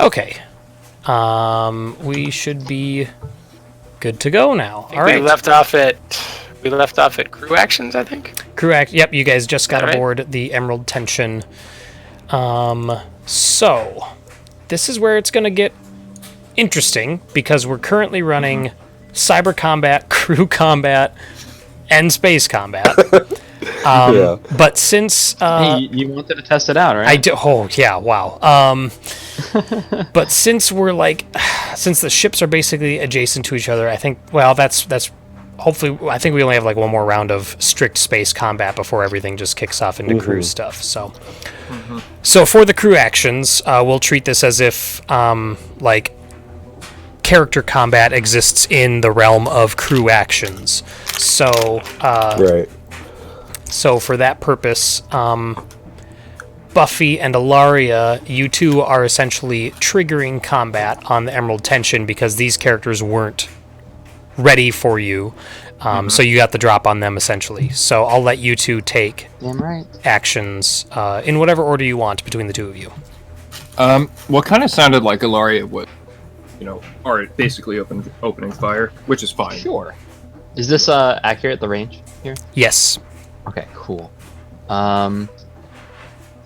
Okay. We should be good to go now. All We right. left off at crew actions, I think. Yep, you guys just got All right. aboard the Emerald Tension. So, this is where it's going to get interesting, because we're currently running cyber combat, crew combat, and space combat. Yeah. But since... Hey, you wanted to test it out, right? I do. Oh yeah! Wow. But since since the ships are basically adjacent to each other, I think. Well, that's hopefully. I think we only have like one more round of strict space combat before everything just kicks off into crew stuff. So, so for the crew actions, we'll treat this as if character combat exists in the realm of crew actions. So, Right. So for that purpose, Buffy and Ilaria, you two are essentially triggering combat on the Emerald Tension because these characters weren't ready for you. So you got the drop on them essentially. So I'll let you two take Damn right. actions in whatever order you want between the two of you. Well, kind of sounded like Ilaria would, are basically opening fire, which is fine. Sure. Is this accurate, the range here? Yes. Okay, cool.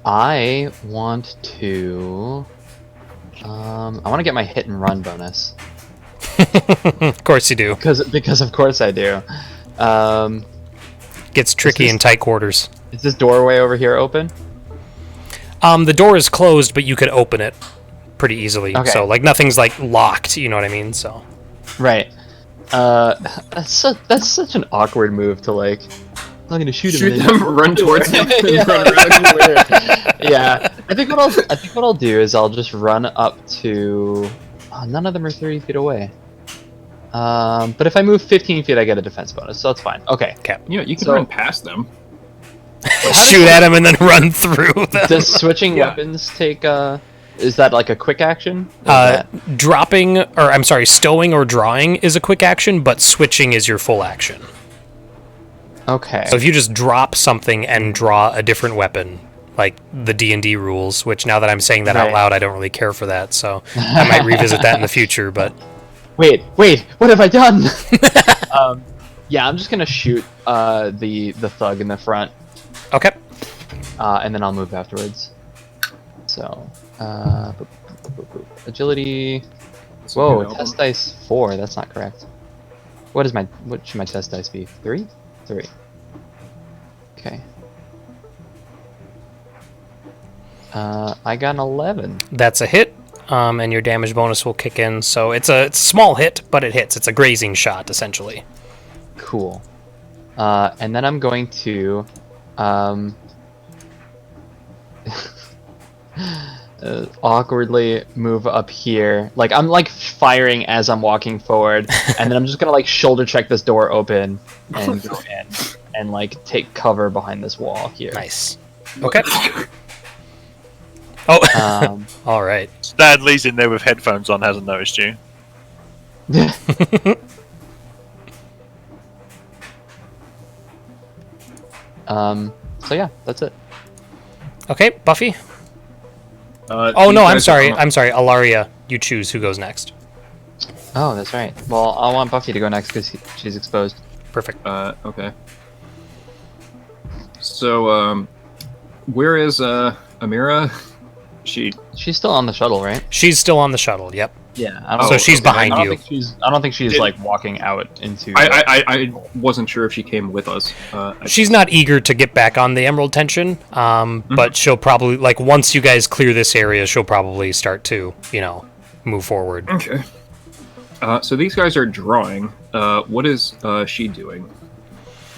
I want to... I want to get my hit and run bonus. Of course you do. Because of course I do. Gets tricky in tight quarters. Is this doorway over here open? The door is closed, but you could open it pretty easily. Okay. So nothing's locked, you know what I mean? So Right. That's such an awkward move to I'm gonna shoot him. Shoot them, run towards him. Yeah, that's weird. Yeah. I think what I'll do is I'll just run up to. Oh, none of them are 30 feet away. But if I move 15 feet, I get a defense bonus, so that's fine. Okay. You can So- run past them. shoot at him and then run through them. Does switching Yeah. weapons take is that like a quick action? Or is that- Stowing or drawing is a quick action, but switching is your full action. Okay. So if you just drop something and draw a different weapon, like the D&D rules, which now that I'm saying that out Right. loud, I don't really care for that, so I might revisit that in the future, but... Wait, what have I done? Yeah, I'm just gonna shoot the thug in the front, Okay. and then I'll move afterwards. So, agility. Whoa, Good test dice 4. That's not correct. What should my test dice be? 3? 3. Okay. I got an 11. That's a hit, and your damage bonus will kick in, so it's a small hit, but it hits. It's a grazing shot, essentially. Cool. And then I'm going to awkwardly move up here. I'm firing as I'm walking forward, and then I'm just gonna shoulder check this door open and go in and take cover behind this wall here. Nice. Okay. Oh, Um, all right. Stanley's in there with headphones on, hasn't noticed you. so yeah, that's it. Okay, Buffy? Oh Oh, no, I'm sorry. Ilaria, you choose who goes next. Oh, that's right. Well, I want Buffy to go next because she's exposed. Perfect. Okay. So, where is Amira? She's still on the shuttle, right? She's still on the shuttle, yep. Yeah. Oh, So she's okay. behind I you. don't think she's walking out into. I wasn't sure if she came with us. She's not eager to get back on the Emerald Tension, but she'll probably, once you guys clear this area, she'll probably start to, move forward. Okay. So these guys are drawing. What is she doing?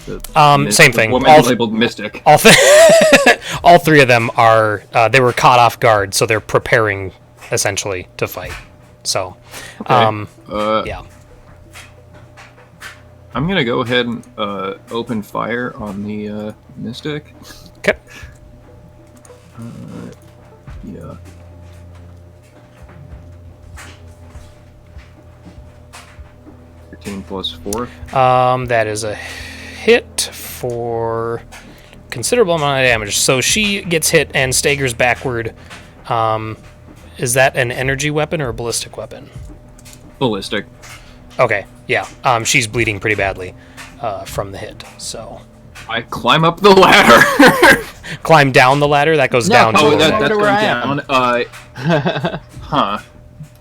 Same thing. The woman All, labeled Mystic. all three of them are, they were caught off guard, so they're preparing, essentially, to fight. So, Okay. yeah. I'm gonna go ahead and open fire on the Mystic. Okay. Yeah. +4. That is a hit for considerable amount of damage. So she gets hit and staggers backward, Is that an energy weapon or a ballistic weapon? Ballistic. Okay, yeah. She's bleeding pretty badly from the hit, so... I climb up the ladder. Climb down the ladder? That goes down to Oh, the that's where going I down. am. Huh.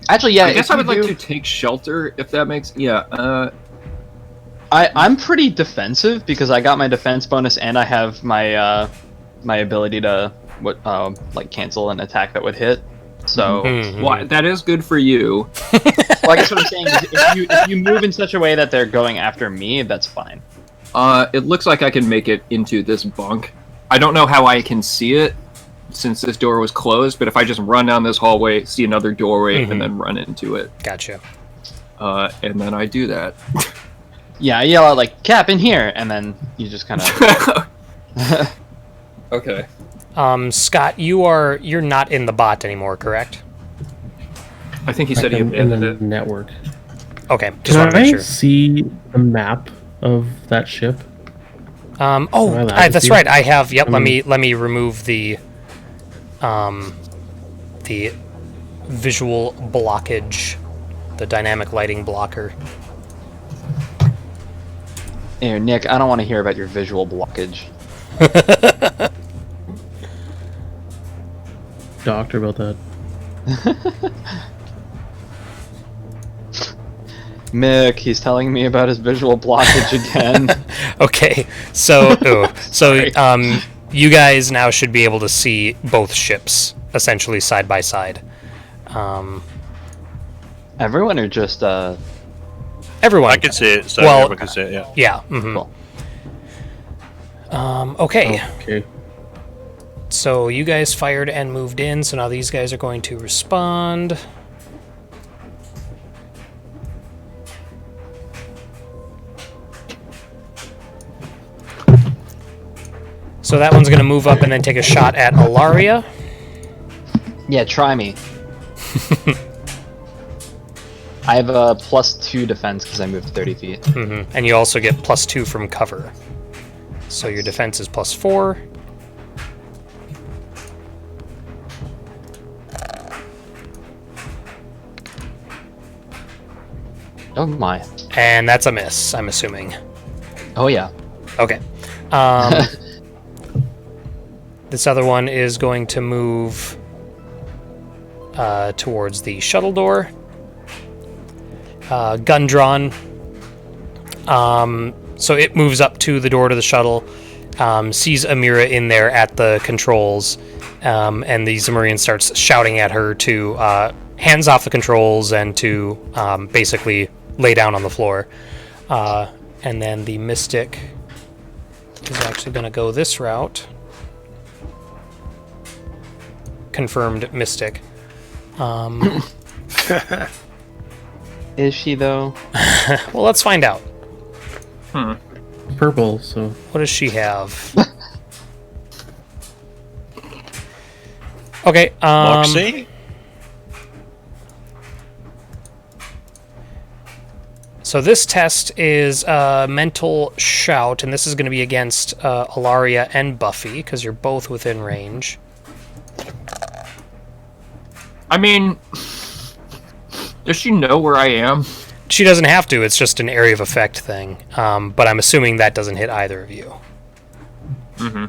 Actually, yeah. I guess if I you would like do- to take shelter, if that makes... Yeah, I'm pretty defensive because I got my defense bonus and I have my my ability to like cancel an attack that would hit. So, well, that is good for you. well, I guess what I'm saying is if you move in such a way that they're going after me, that's fine. It looks like I can make it into this bunk. I don't know how I can see it, since this door was closed, but if I just run down this hallway, see another doorway, and then run into it. Gotcha. And then I do that. Yeah, I yell out like "Cap in here," and then you just kind of. Okay. Scott, you're not in the bot anymore, correct? I think he said he in the abandoned it. network. Okay, just want Can to make I sure. see the map of that ship? Am I allowed to That's see right. it? I have. Yep. I Let mean- me remove the visual blockage, the dynamic lighting blocker. Here, Nick, I don't want to hear about your visual blockage. Doctor about that. Mick, he's telling me about his visual blockage again. Okay, so you guys now should be able to see both ships essentially side by side. Everyone or just Everyone. I can see it, so Well, everyone can see it, yeah. Yeah. Mm-hmm. Cool. Okay. Okay. So you guys fired and moved in, so now these guys are going to respond. So that one's going to move up and then take a shot at Alaria. Yeah, try me. I have a +2 defense because I moved 30 feet. And you also get +2 from cover. So your defense is +4. Oh my. And that's a miss, I'm assuming. Oh yeah. Okay. This other one is going to move towards the shuttle door. Gun drawn. So it moves up to the door to the shuttle, sees Amira in there at the controls, and the Zamurian starts shouting at her to hands off the controls and to basically lay down on the floor. And then the Mystic is actually going to go this route. Confirmed Mystic. Is she though? Well, let's find out. Purple, so What does she have? Okay. Moxie? So this test is mental shout, and this is going to be against Alaria and Buffy because you're both within range. I mean, does she know where I am? She doesn't have to. It's just an area of effect thing. But I'm assuming that doesn't hit either of you.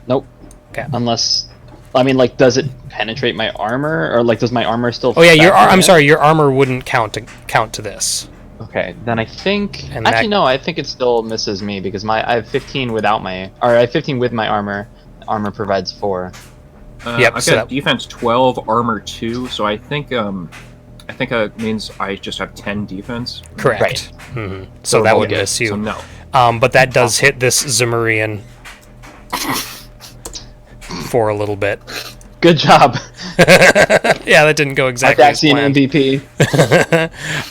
Nope. Okay. Unless, I mean, like, does it penetrate my armor, or like, does my armor still? Oh yeah, factor I'm in? sorry. Your armor wouldn't count to this. Okay, then I think. And Actually, that- no. I think it still misses me because I have 15 without my, or I have 15 with my armor. Armor provides 4. Yep, I've so got that- defense 12, armor 2, so I think it means I just have 10 defense. Correct. Right. So we're that both would good. miss you. So no. But that does hit this Zamurian for a little bit. Good job. Yeah, that didn't go exactly as Vaccine planned. MVP.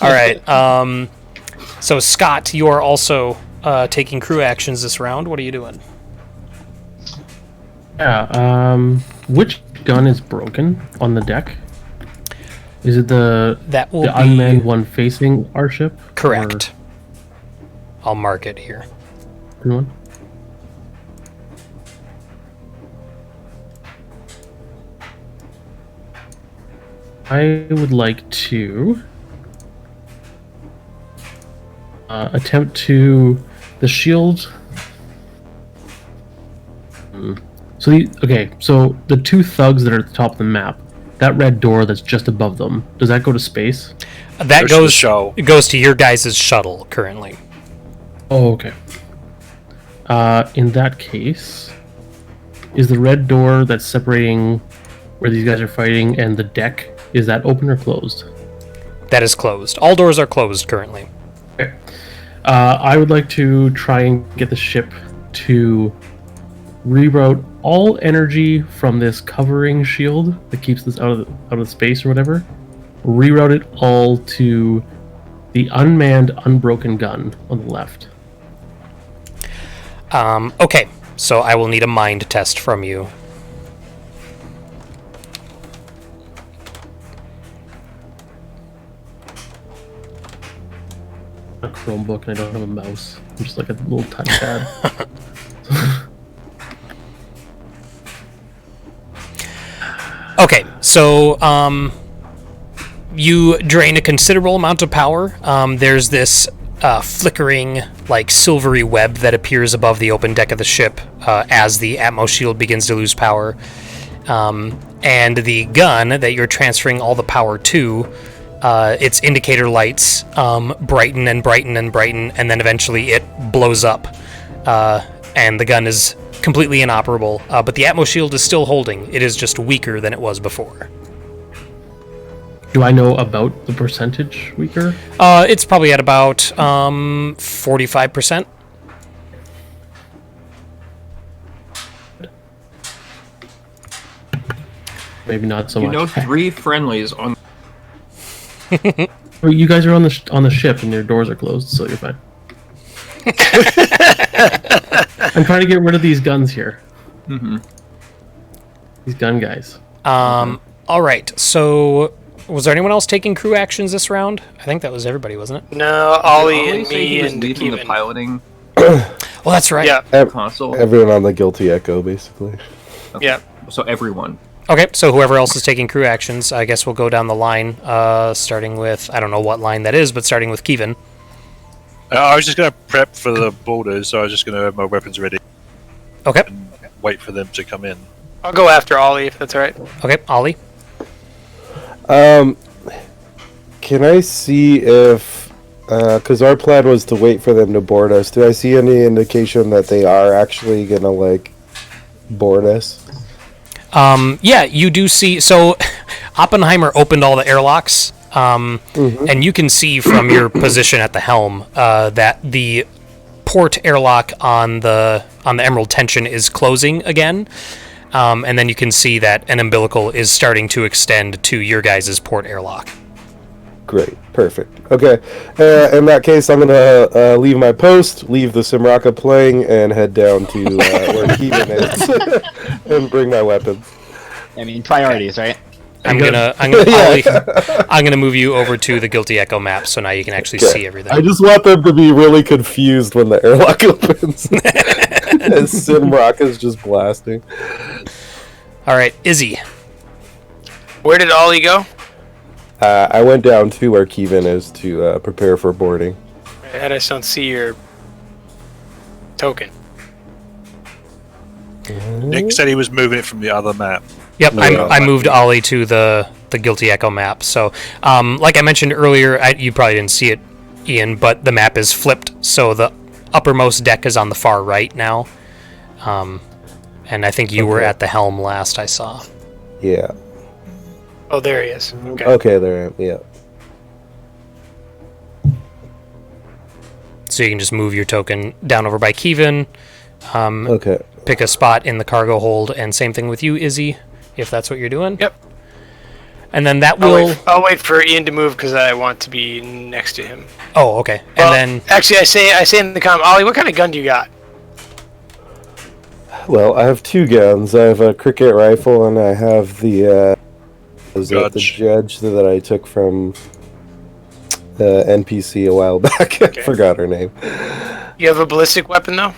All right. So Scott, you are also taking crew actions this round. What are you doing? yeah. Which gun is broken on the deck? Is it the That will be unmanned one facing our ship? correct. I'll mark it here. Or one? I would like to attempt to the shield. So the two thugs that are at the top of the map, that red door that's just above them, does that go to space? That it goes to your guys' shuttle currently. Oh, okay. In that case, is the red door that's separating where these guys are fighting and the deck, is that open or closed? That is closed. All doors are closed currently. Okay. I would like to try and get the ship to reroute all energy from this covering shield that keeps this out of space or whatever. Reroute it all to the unmanned, unbroken gun on the left. Okay, so I will need a mind test from you. A Chromebook and I don't have a mouse. I'm just like a little touchpad. Okay, so you drain a considerable amount of power. There's this flickering, like, silvery web that appears above the open deck of the ship as the Atmos shield begins to lose power. And the gun that you're transferring all the power to, its indicator lights brighten and brighten and brighten, and then eventually it blows up. And the gun is completely inoperable, but the Atmos shield is still holding. It is just weaker than it was before. Do I know about the percentage weaker? It's probably at about 45%. Maybe not so You much. know, 3 friendlies on. Well, you guys are on the ship and your doors are closed, so you're fine. I'm trying to get rid of these guns here. Mm-hmm. These gun guys. All right, so was there anyone else taking crew actions this round? I think that was everybody, wasn't it? No, Ollie and Say he me was and leaving the Kevin. piloting Well, that's right. Yeah, console. Everyone on the Guilty Echo, basically. Okay. yeah. So everyone. Okay, so whoever else is taking crew actions, I guess we'll go down the line, starting with, I don't know what line that is, but starting with Kevin. I was just going to prep for the borders, so I was just going to have my weapons ready. Okay. And wait for them to come in. I'll go after Ollie if that's all right. Okay, Ollie. Can I see if, because our plan was to wait for them to board us, do I see any indication that they are actually gonna, like, board us? Yeah, you do see. So, Oppenheimer opened all the airlocks, and you can see from your position at the helm that the port airlock on the Emerald Tension is closing again, and then you can see that an umbilical is starting to extend to your guys' port airlock. Great, perfect. Okay, in that case, I'm gonna leave my post, leave the Simraka playing, and head down to where Keegan is, and bring my weapons. I mean, priorities, right? I'm gonna Ollie, I'm gonna move you over to the Guilty Echo map, so now you can actually see everything. I just want them to be really confused when the airlock opens, and Simraka is just blasting. All right, Izzy. Where did Ollie go? I went down to where Kevin is to prepare for boarding. I just don't see your token. Nick said he was moving it from the other map. Yep, I moved Ollie to the Guilty Echo map. So, like I mentioned earlier, you probably didn't see it, Ian, but the map is flipped, so the uppermost deck is on the far right now. And I think you were at the helm last I saw. Yeah. Oh, there he is. Okay. Okay, there I am. Yeah. So you can just move your token down over by Kevin. Okay. Pick a spot in the cargo hold, and same thing with you, Izzy, if that's what you're doing. Yep. And then that I'll will... wait, I'll wait for Ian to move because I want to be next to him. Oh, okay. Well, And then... actually, I say in the comment, Ollie, what kind of gun do you got? Well, I have 2 guns. I have a cricket rifle, and I have the judge that I took from the NPC a while back. I forgot her name. You have a ballistic weapon, though?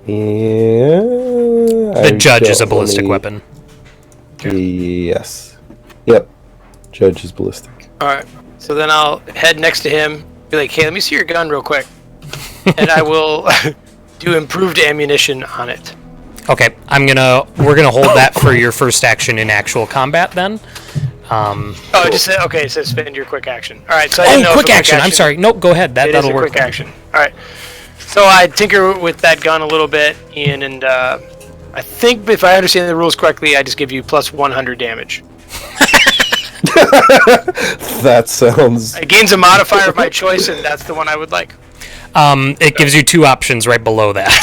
Yeah. The judge is a ballistic weapon. Yes. Yep. Judge is ballistic. All right. So then I'll head next to him. Be like, hey, let me see your gun real quick, and I will do improved ammunition on it. Okay, we're gonna hold that for your first action in actual combat then. It just said, okay, it says spend your quick action. All right, so I didn't know if quick action. I'm sorry. Nope, go ahead. That'll work. Quick action. All right. So I tinker with that gun a little bit, Ian, and I think if I understand the rules correctly, I just give you plus 100 damage. That sounds... It gains a modifier of my choice, and that's the one I would like. It gives you 2 options right below that.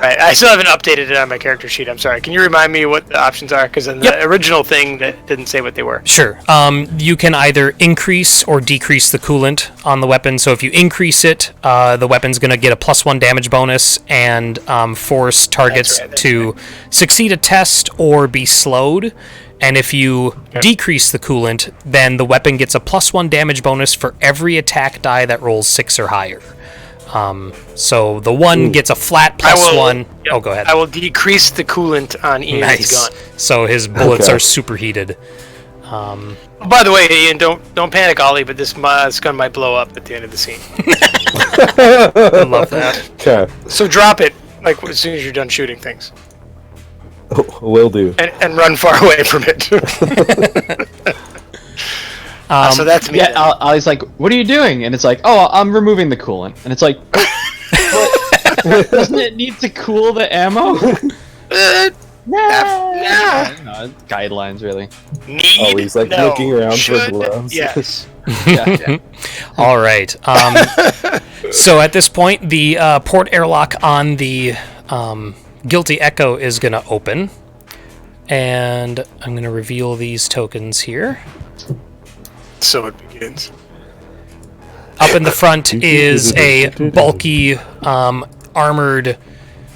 Right, I still haven't updated it on my character sheet. I'm sorry. Can you remind me what the options are? Because in the original thing, that didn't say what they were. Sure. You can either increase or decrease the coolant on the weapon. So if you increase it, the weapon's going to get a +1 damage bonus and force targets to succeed a test or be slowed. And if you decrease the coolant, then the weapon gets a +1 damage bonus for every attack die that rolls 6 or higher. So the one gets a flat +1. Oh, go ahead. I will decrease the coolant on Ian's gun. So his bullets are superheated. By the way, Ian, don't panic, Ollie, but this gun might blow up at the end of the scene. I love that. Okay. So drop it, like, as soon as you're done shooting things. Will do. And run far away from it. So that's me. Yeah, Ollie's like, what are you doing? And it's like, oh, I'm removing the coolant. And it's like, doesn't it need to cool the ammo? No, guidelines, really. He's like looking around for gloves. Yes. Yeah. All right. So at this point, the port airlock on the Guilty Echo is going to open. And I'm going to reveal these tokens here. So it begins. Up in the front is a bulky, armored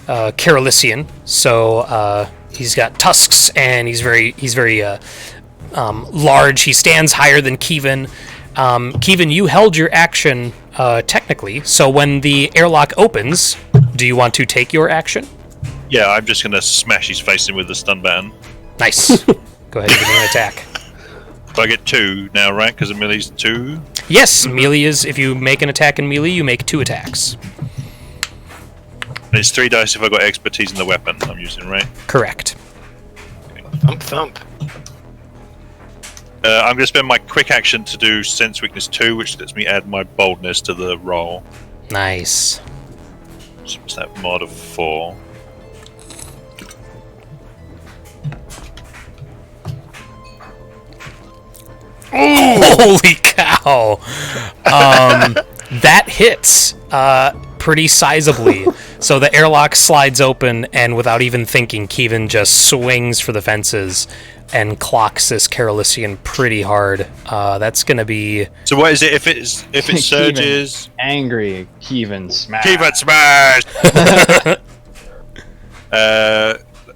Carolician. So he's got tusks and he's very large. He stands higher than Kevin. Kevin, you held your action technically. So when the airlock opens, do you want to take your action? Yeah, I'm just gonna smash his face in with the stun baton. Nice. Go ahead and give me an attack. So I get 2 now, right? Because the melee's 2. Yes, melee is, if you make an attack in melee, you make 2 attacks. And it's 3 dice if I got expertise in the weapon I'm using, right? Correct. Thump, thump. I'm going to spend my quick action to do Sense Weakness 2, which lets me add my boldness to the roll. Nice. So what's that mod of 4? Holy cow! That hits pretty sizably. So the airlock slides open, and without even thinking, Kevin just swings for the fences and clocks this Carolician pretty hard. That's gonna be. So what is it? If it surges, angry, Kevin smash. Kevin smash.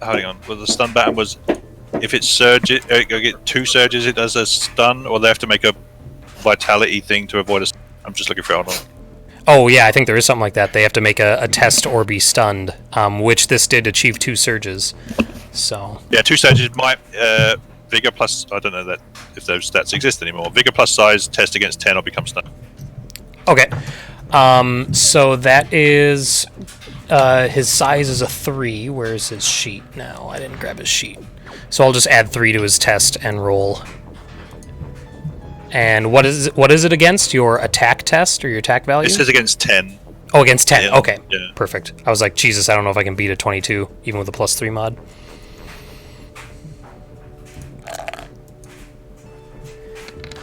Hold on. Well, the stun baton was. If it surges, I get 2 surges. It does a stun, or they have to make a vitality thing to avoid a. I'm just looking for it. Hold on. Oh yeah, I think there is something like that. They have to make a test or be stunned, which this did achieve 2 surges. So yeah, 2 surges might vigor plus. I don't know that if those stats exist anymore. Vigor plus size test against 10 or become stunned. okay, so that is his size is a 3. Where's his sheet now? I didn't grab his sheet, so I'll just add 3 to his test and roll. And what is it against? Your attack test or your attack value? It says against 10. Oh, against 10. Yeah. Okay, Yeah. Perfect. I was like, Jesus, I don't know if I can beat a 22 even with a +3 mod.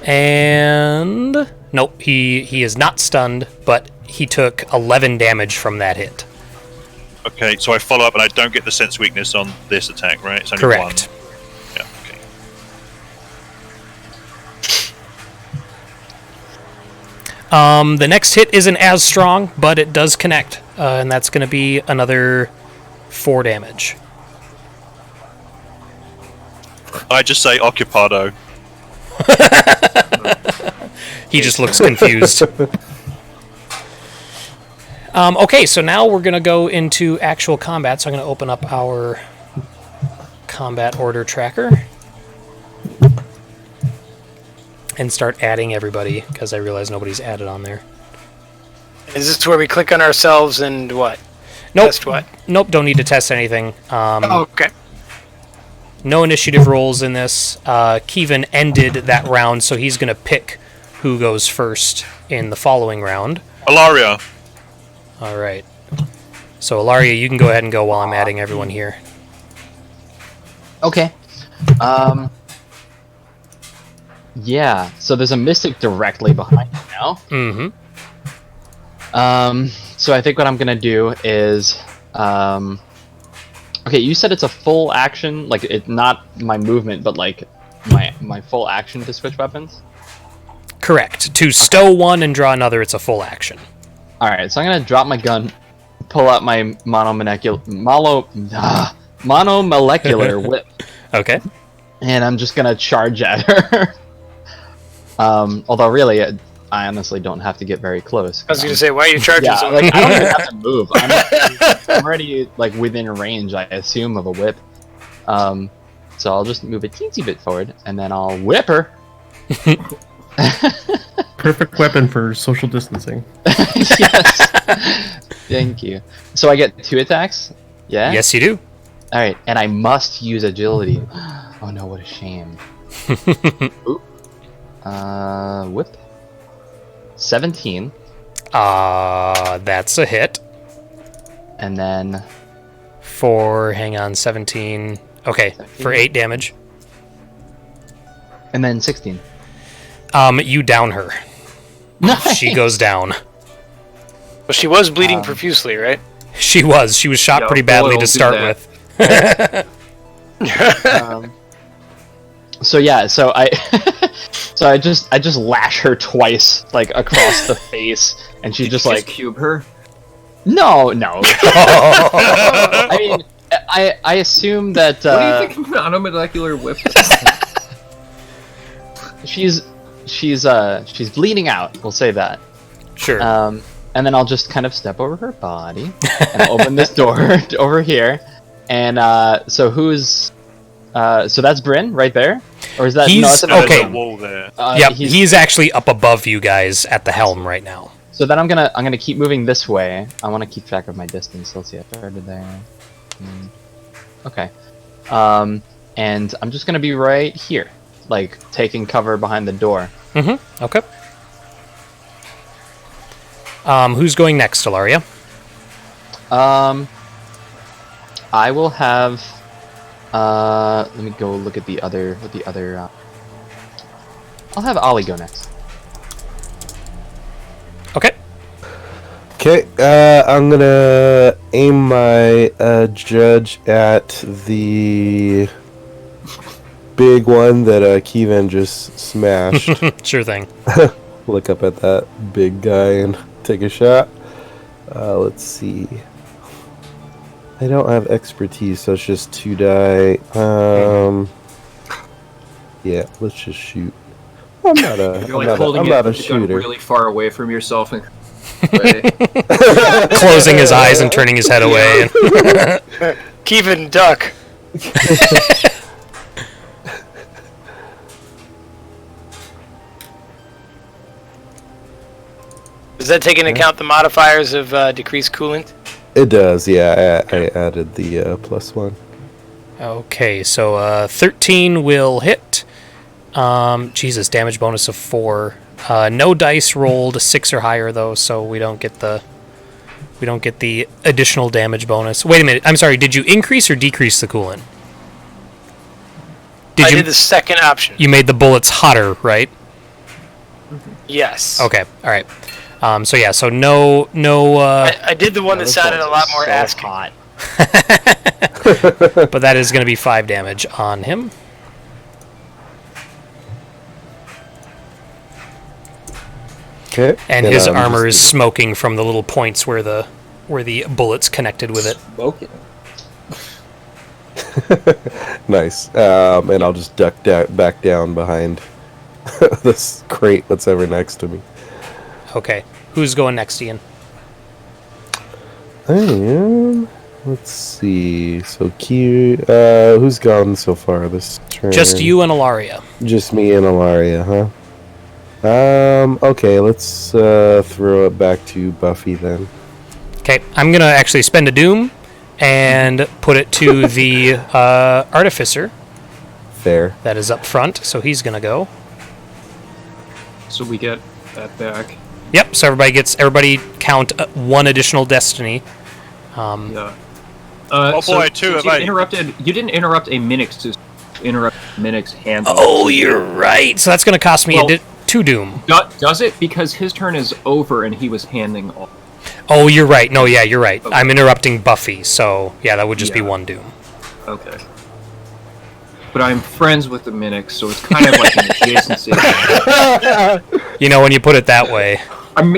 And nope, he is not stunned, but he took 11 damage from that hit. Okay, so I follow up and I don't get the sense weakness on this attack, right? It's only Correct. 1. Yeah, okay. The next hit isn't as strong, but it does connect, and that's going to be another 4 damage. I just say occupado. He just looks confused. Okay, so now we're going to go into actual combat. So I'm going to open up our combat order tracker. And start adding everybody, because I realize nobody's added on there. Is this where we click on ourselves and what? Nope. Test what? Nope, don't need to test anything. Okay. No initiative rolls in this. Kevin ended that round, so he's going to pick who goes first in the following round. Alaria. All right. So, Ilaria, you can go ahead and go while I'm adding everyone here. Okay. Yeah, so there's a mystic directly behind you now. Mm-hmm. So I think what I'm gonna do is, okay, you said it's a full action, like it's not my movement, but like my full action to switch weapons. Correct. To stow one and draw another, it's a full action. All right, so I'm gonna drop my gun, pull out my monomolecular whip, Okay. and I'm just gonna charge at her. Although really, I honestly don't have to get very close. I was gonna say, why are you charging Yeah, so like I don't even have to move. I'm already like within range, I assume, of a whip. So I'll just move a teensy bit forward, and then I'll whip her. Perfect weapon for social distancing. Yes. Thank you. So I get 2 attacks. Yeah. Yes, you do. All right, and I must use agility. Oh no, what a shame. Oop. Whip. 17. That's a hit. And then... Hang on, 17. Okay, 17. for 8 damage. And then 16. You down her. Nice. She goes down. Well, she was bleeding profusely, right? She was shot Yeah, pretty badly oil to do start that. with. So yeah, so I I just lash her twice, like across the face, and she just like cube her. no. I mean, I assume that What do you think monomolecular whip is? she's bleeding out. We'll say that. Sure. And then I'll just kind of step over her body and I'll open this door over here. And so who's so that's Bryn right there, or is that He's no, that's okay. There's a wall there. Yep, he's actually up above you guys at the helm right now. So then I'm gonna keep moving this way. I want to keep track of my distance. Let's see, I started there. Okay. And I'm just gonna be right here, like taking cover behind the door. Mm-hmm. Okay. Who's going next, Ilaria? I will have. Let me go look at the other. I'll have Ollie go next. Okay. Okay, I'm gonna aim my judge at the big one that Kevin just smashed. Sure thing. Look up at that big guy and take a shot. Let's see. I don't have expertise, so it's just 2 die. Yeah, let's just shoot. I'm not a shooter. Really far away from yourself and Closing his eyes and turning his head away. Kevin, duck. Does that take into account the modifiers of decreased coolant? It does, yeah. I added the +1. Okay, so 13 will hit. Jesus, damage bonus of 4. No dice rolled 6 or higher though, so we don't get the additional damage bonus. Wait a minute. I'm sorry. Did you increase or decrease the coolant? I did the second option. You made the bullets hotter, right? Yes. Okay. All right. So yeah. So no. I did the one that sounded a lot more so asking. hot. But that is going to be 5 damage on him. Okay. And his armor is smoking from the little points where the bullets connected with it. smoking. Nice. And I'll just duck back down behind this crate that's ever next to me. Okay. Who's going next, Ian? I am. Let's see. So who's gone so far this turn? Just you and Ilaria. Just me and Ilaria, huh? Okay, let's throw it back to Buffy then. Okay, I'm gonna actually spend a doom and put it to the artificer Fair. that is up front. So he's gonna go. So we get that back. Yep. So everybody count one additional destiny. Yeah. Oh so boy, two since of eight. You didn't interrupt a Minix to interrupt Minix hand. Oh, you're right. So that's gonna cost me Well, 2 doom. Does it? Because his turn is over and he was handing off. Oh, you're right. No, yeah, you're right. I'm interrupting Buffy, so yeah, that would just be 1 doom. Okay. But I'm friends with the Minix, so it's kind of like an adjacency. You know, when you put it that way.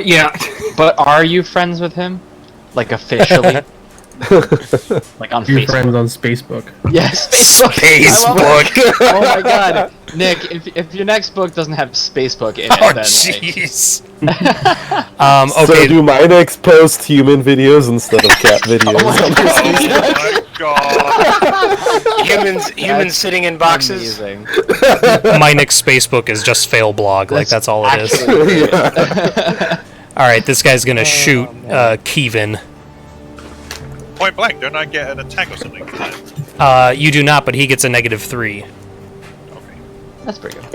Yeah. But are you friends with him? Like officially? Like on Your Facebook? friends on Spacebook. Yes, Facebook. Facebook. Oh my god, Nick! If your next book doesn't have Spacebook in it, Oh, then like, jeez. So Okay. do my next post human videos instead of cat videos? Oh my god. Humans sitting in boxes. amazing. My next Spacebook is just fail blog. Like, that's all it is. Actually, Alright, this guy's gonna shoot Kevin. Point blank, don't I get an attack or something? You do not, but he gets a -3. That's pretty good.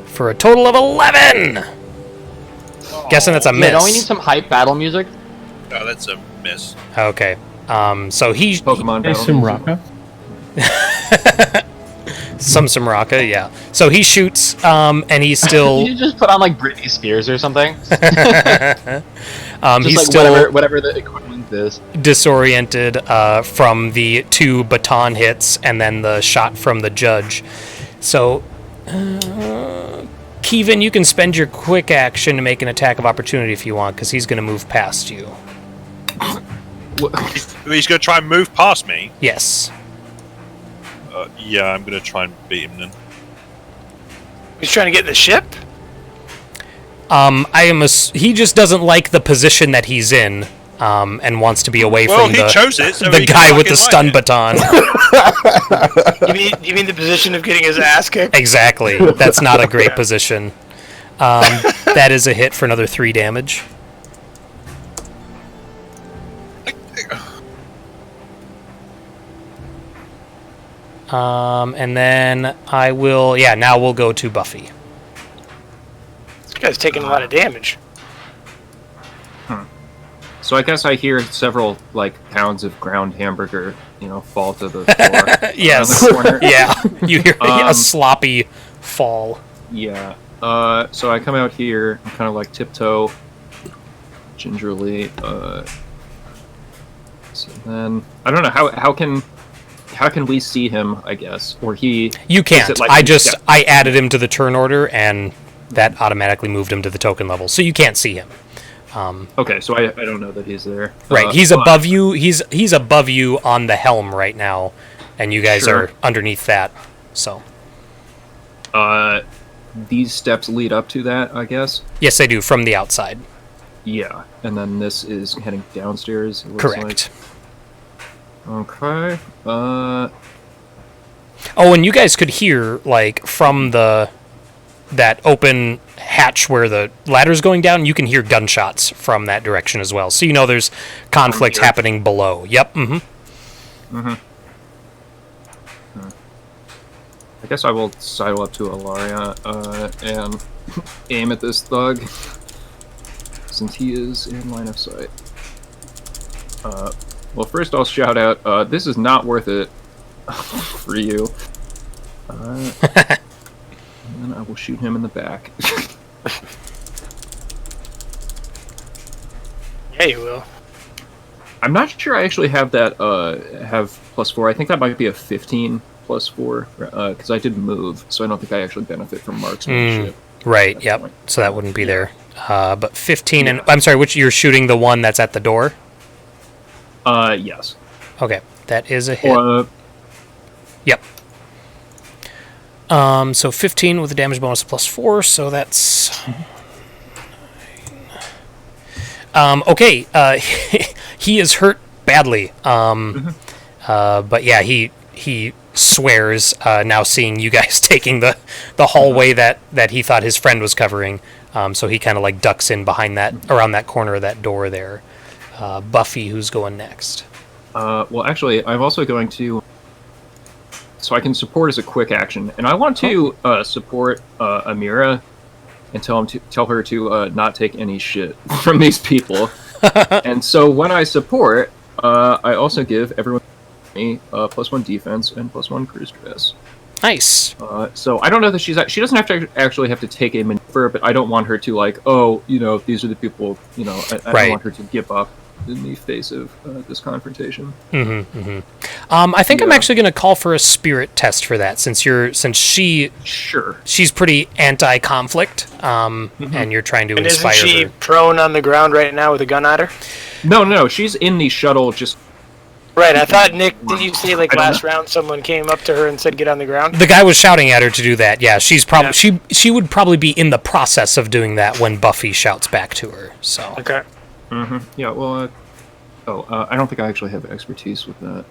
For a total of 11! Guessing that's a Yeah, miss. don't we need some hype battle music? No, that's a miss. Okay. So he... Pokemon Hey, battle. Simraka. Some Raka, yeah. So he shoots, and he's still... Did you just put on like Britney Spears or something? Just he's like still whatever the equivalent is. disoriented from the 2 baton hits and then the shot from the judge. So, Kevin, you can spend your quick action to make an attack of opportunity if you want, because he's going to move past you. He's going to try and move past me. Yes. Yeah, I'm going to try and beat him then. He's trying to get the ship? He just doesn't like the position that he's in, and wants to be away Well, from he chose it, so the he can guy with the fucking stun like baton. You mean the position of getting his ass kicked? Exactly. That's not a great position. That is a hit for another 3 damage. And then I will... Yeah, now we'll go to Buffy. This guy's taking a lot of damage. So I guess I hear several like pounds of ground hamburger, fall to the floor. Yes. Around the corner. Yeah. You hear a Um, sloppy fall. Yeah. So I come out here, and kind of like tiptoe, gingerly. So then I don't know how can we see him? I guess, or he. You is can't. it like- I added him to the turn order, and that automatically moved him to the token level, so you can't see him. Okay, so I don't know that he's there. Right, he's but- above you. He's above you on the helm right now, and you guys Sure. are underneath that. So These steps lead up to that, I guess. yes, they do from the outside. Yeah, and then this is heading downstairs. It looks Correct. Like. Okay. Oh, and you guys could hear like from that open hatch where the ladder's going down. You can hear gunshots from that direction as well. So there's conflict here? happening below. Yep. I guess I will sidle up to Ilaria and aim at this thug, since he is in line of sight. Well, first I'll shout out, this is not worth it for you. And then I will shoot him in the back. Yeah, you will. I'm not sure I actually have that, have +4. I think that might be a 15 +4, because I did move, so I don't think I actually benefit from marksmanship. Right. That's Yep. fine. So that wouldn't be there. But 15 and I'm sorry. Which you're shooting the one that's at the door? Yes. Okay, that is a hit. Yep. So 15 with a damage bonus of +4, so that's Okay, he is hurt badly. But yeah, he swears now seeing you guys taking the hallway that he thought his friend was covering. So he kind of like ducks in behind around that corner of that door there. Buffy, who's going next? Well, actually, I'm also going to... So I can support as a quick action. And I want to support Amira and tell her to not take any shit from these people. And so when I support, I also give everyone +1 defense and +1 cruise stress. Nice. So I don't know that she doesn't have to actually have to take a maneuver, but I don't want her to like, these are the people, I don't want her to give up in the face of this confrontation. I think I'm actually going to call for a spirit test for that, since she's pretty anti-conflict, and you're trying to inspire isn't she her. prone on the ground right now with a gun at her? No, she's in the shuttle just... Right, I thought, Nick, did you say last round someone came up to her and said get on the ground? The guy was shouting at her to do that. Yeah, she's probably she would probably be in the process of doing that when Buffy shouts back to her. So okay. Yeah, well, I don't think I actually have expertise with that.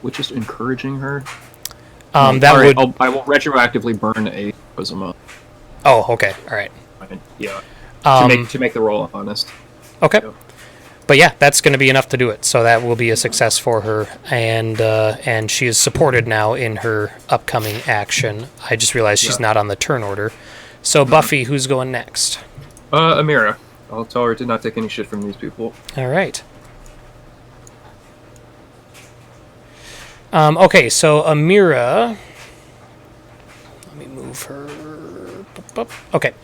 With just encouraging her. I will retroactively burn a charisma. Oh, okay, all right. Yeah. To make the roll honest. Okay. Yeah. But yeah, that's going to be enough to do it. So that will be a success for her, and she is supported now in her upcoming action. I just realized she's not on the turn order. So Buffy, who's going next? Amira. I'll tell her to not take any shit from these people. All right. Okay, so Amira. Let me move her. Okay.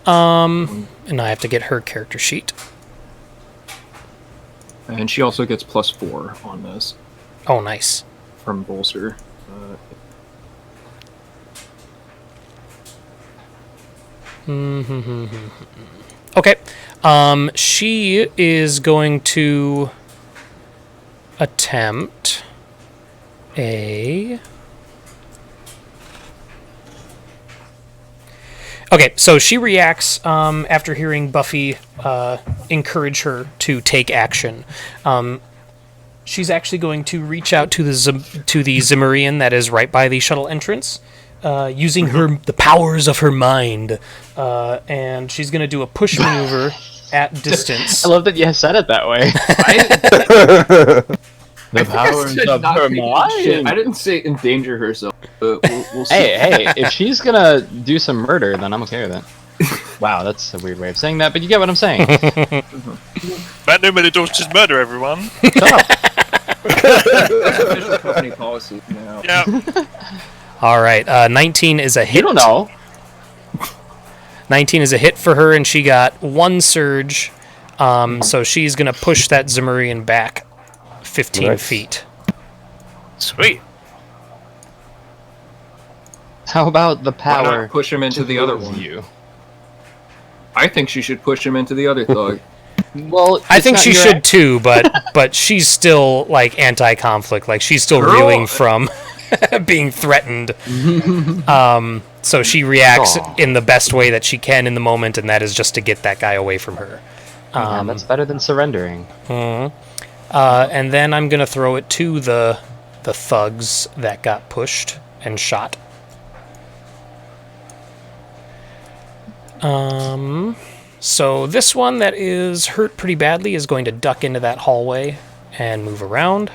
And I have to get her character sheet. And she also gets +4 on this. Oh, nice. From Bolster. Okay. She is going to attempt a... Okay, so she reacts after hearing Buffy encourage her to take action. She's actually going to reach out to the Zimmerian that is right by the shuttle entrance, using the powers of her mind, and she's going to do a push maneuver at distance. I love that you said it that way. The powers of her mind. I didn't say endanger herself, but we'll see. Hey, if she's gonna do some murder, then I'm okay with it. Wow, that's a weird way of saying that, but you get what I'm saying. Matt Newman don't just murder everyone. Shut up. Official company policy now. Yeah. All right, 19 is a hit. You don't know. 19 is a hit for her, and she got 1 surge, so she's going to push that Zimmerian back 15 feet. Sweet. How about the Why power? not push him into the other one? I think she should push him into the other thug. Well, I think she should too, but she's still like anti-conflict. Like she's still reeling from being threatened. So she reacts in the best way that she can in the moment, and that is just to get that guy away from her. That's better than surrendering. And then I'm gonna throw it to the thugs that got pushed and shot. So this one that is hurt pretty badly is going to duck into that hallway and move around.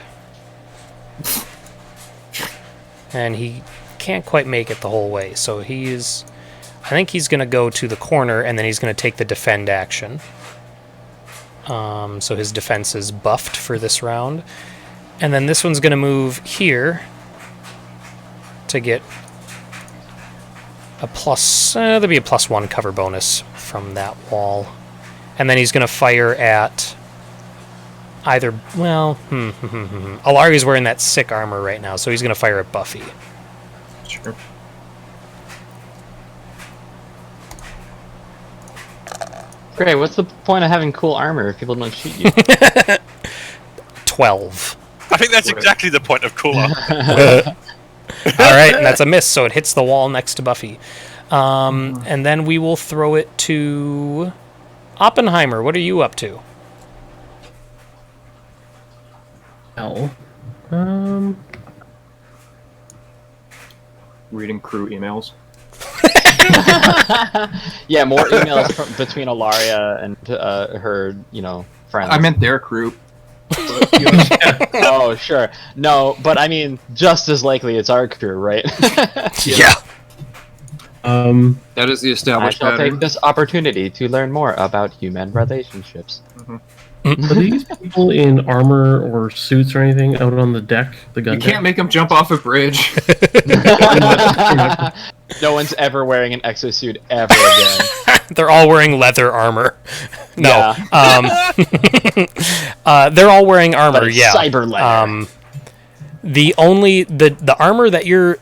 And he can't quite make it the whole way, so I think he's going to go to the corner, and then he's going to take the defend action. So his defense is buffed for this round. And then this one's going to move here to get a there'll be a +1 cover bonus from that wall. And then he's going to fire at either, Alari's wearing that sick armor right now, so he's going to fire at Buffy. Sure. Great, what's the point of having cool armor if people don't shoot you? 12. I think that's exactly the point of cooler. Alright, and that's a miss, so it hits the wall next to Buffy. And then we will throw it to Oppenheimer, what are you up to? Hell. Reading crew emails. Yeah, more emails between Alaria and her, friends. I meant their crew. Oh, sure. No, but I mean, just as likely it's our crew, right? Yeah. That is the I established shall pattern. take this opportunity to learn more about human relationships. Are these people in armor or suits or anything out on the deck? The gun You deck? can't make them jump off a bridge. No one's ever wearing an exosuit ever again. They're all wearing leather armor. No. Yeah. They're all wearing armor, But it's yeah. cyber leather. The armor that you're...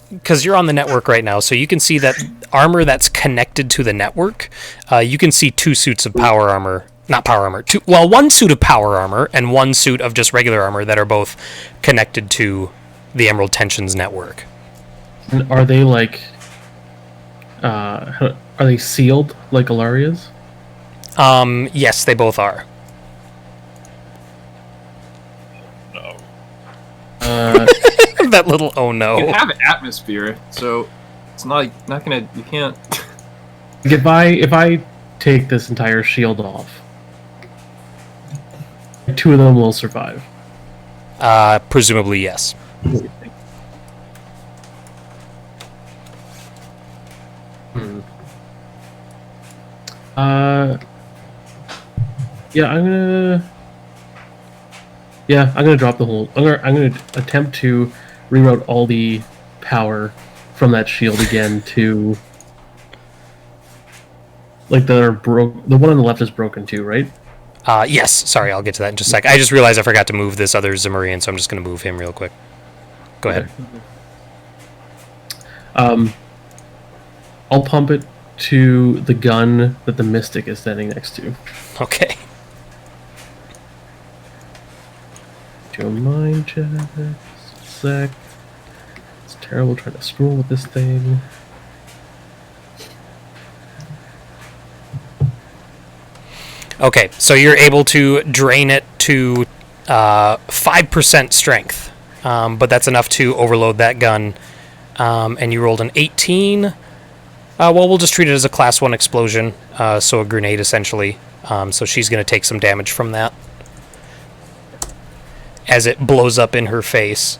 Because you're on the network right now, so you can see that armor that's connected to the network. You can see 2 suits of power armor. Not power armor. One suit of power armor and 1 suit of just regular armor that are both connected to the Emerald Tensions network. And are they like... are they sealed like Alaria's? Yes, they both are. No. That little oh no. You have atmosphere, so it's not gonna. You can't. If I take this entire shield off, 2 of them will survive. Presumably, yes. Yeah, I'm gonna drop the whole. I'm gonna attempt to reroute all the power from that shield again to like the one on the left is broken too, right? Yes, sorry, I'll get to that in just a sec. I just realized I forgot to move this other Zimmerian, so I'm just going to move him real quick. Go ahead. I'll pump it to the gun that the Mystic is standing next to. Okay. Do a mind check. Sec. It's terrible trying to scroll with this thing. Okay, so you're able to drain it to 5% strength, but that's enough to overload that gun. And you rolled an 18. Well, we'll just treat it as a class 1 explosion, so a grenade essentially. So she's going to take some damage from that as it blows up in her face.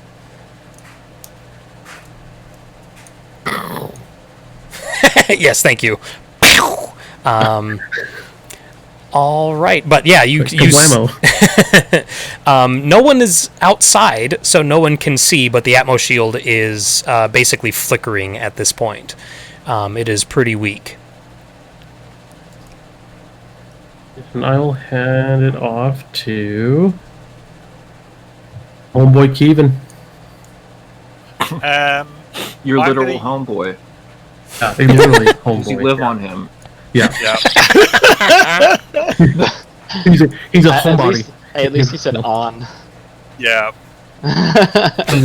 Yes, thank you. All right, but yeah, you no one is outside, so no one can see, but the Atmo shield is basically flickering at this point. It is pretty weak. And I'll hand it off to homeboy Kevin. Your I'm literal gonna- homeboy. Yeah, literally Because homeboy. you live on him. Yeah, Yeah. he's a At homebody. least, hey, at least he said on. Yeah. I'm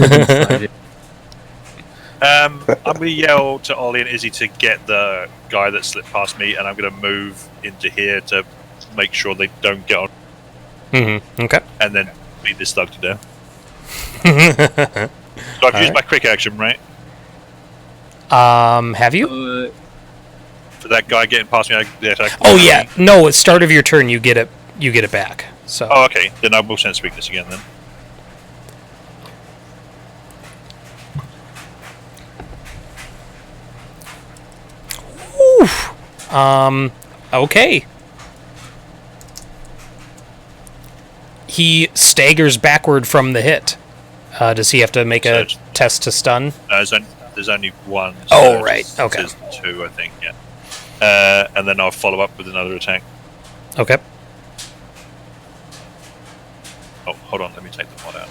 going to yell to Ollie and Izzy to get the guy that slipped past me, and I'm going to move into here to make sure they don't get on, Okay. and then beat this thug to death. So I've used my quick action, right? Have you? For that guy getting past me, I attack. Oh yeah, no. At start of your turn, you get it. You get it back. So. Oh, okay. Then I will sense weakness again. Then. Oof. Okay. He staggers backward from the hit. Does he have to make a Surge. test to stun? There's only one. Oh, so right. Okay. There's 2, I think. Yeah. And then I'll follow up with another attack. Okay. Oh, hold on. Let me take the mod out.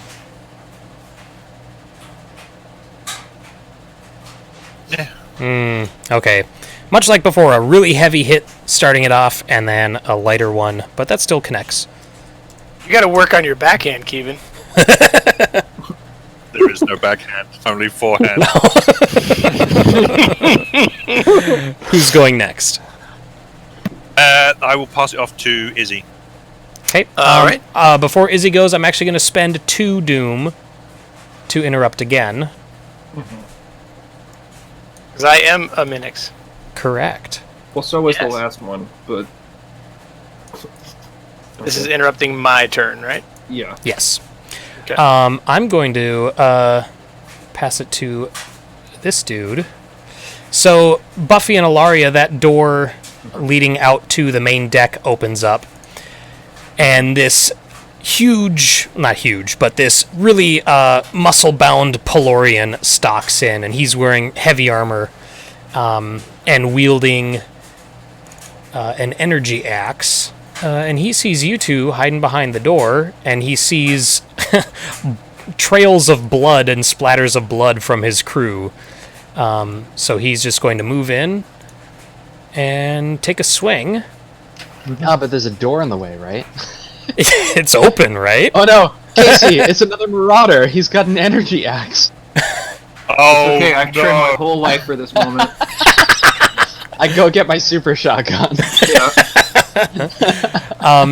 Yeah. Okay. Much like before, a really heavy hit starting it off, and then a lighter one, but that still connects. You got to work on your backhand, Kevin. There is no backhand, only forehand. Who's going next? I will pass it off to Izzy. Okay. All right. Before Izzy goes, I'm actually going to spend 2 Doom to interrupt again. Because I am a Minix. Correct. Well, so was the Yes. last one, but This is interrupting my turn, right? yeah. Yes. Okay. I'm going to pass it to this dude. So, Buffy and Ilaria, that door leading out to the main deck opens up. And this not huge, but this really muscle-bound Pelorian stalks in, and he's wearing heavy armor and wielding an energy axe. And he sees you two hiding behind the door, and he sees trails of blood and splatters of blood from his crew. So he's just going to move in and take a swing. Ah, but there's a door in the way, right? It's open, right? Oh no, Casey! It's another marauder. He's got an energy axe. Oh, Okay, I've trained my no. whole life for this moment. I go get my super shotgun. Yeah.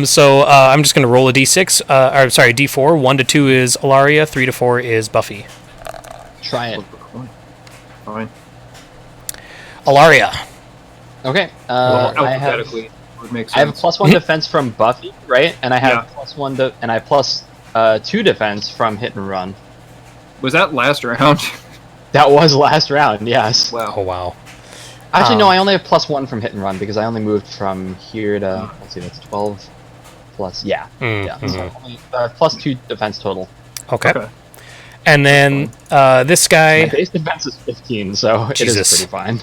So I'm just going to roll a d6. Or sorry, d4. 1 to 2 is Ilaria. 3 to 4 is Buffy. Try it. Fine. Ilaria. Okay. Well, I have alphabetically would make sense. I have a +1 defense from Buffy, right? And I have +1 and I have +2 defense from Hit and Run. Was that last round? That was last round, yes. Wow. Oh, wow. Actually, no, I only have +1 from Hit and Run because I only moved from here to, let's see, that's 12 plus, yeah. Yeah, so only, +2 defense total. Okay. And then this My guy, base defense is 15, so it Jesus. is pretty fine.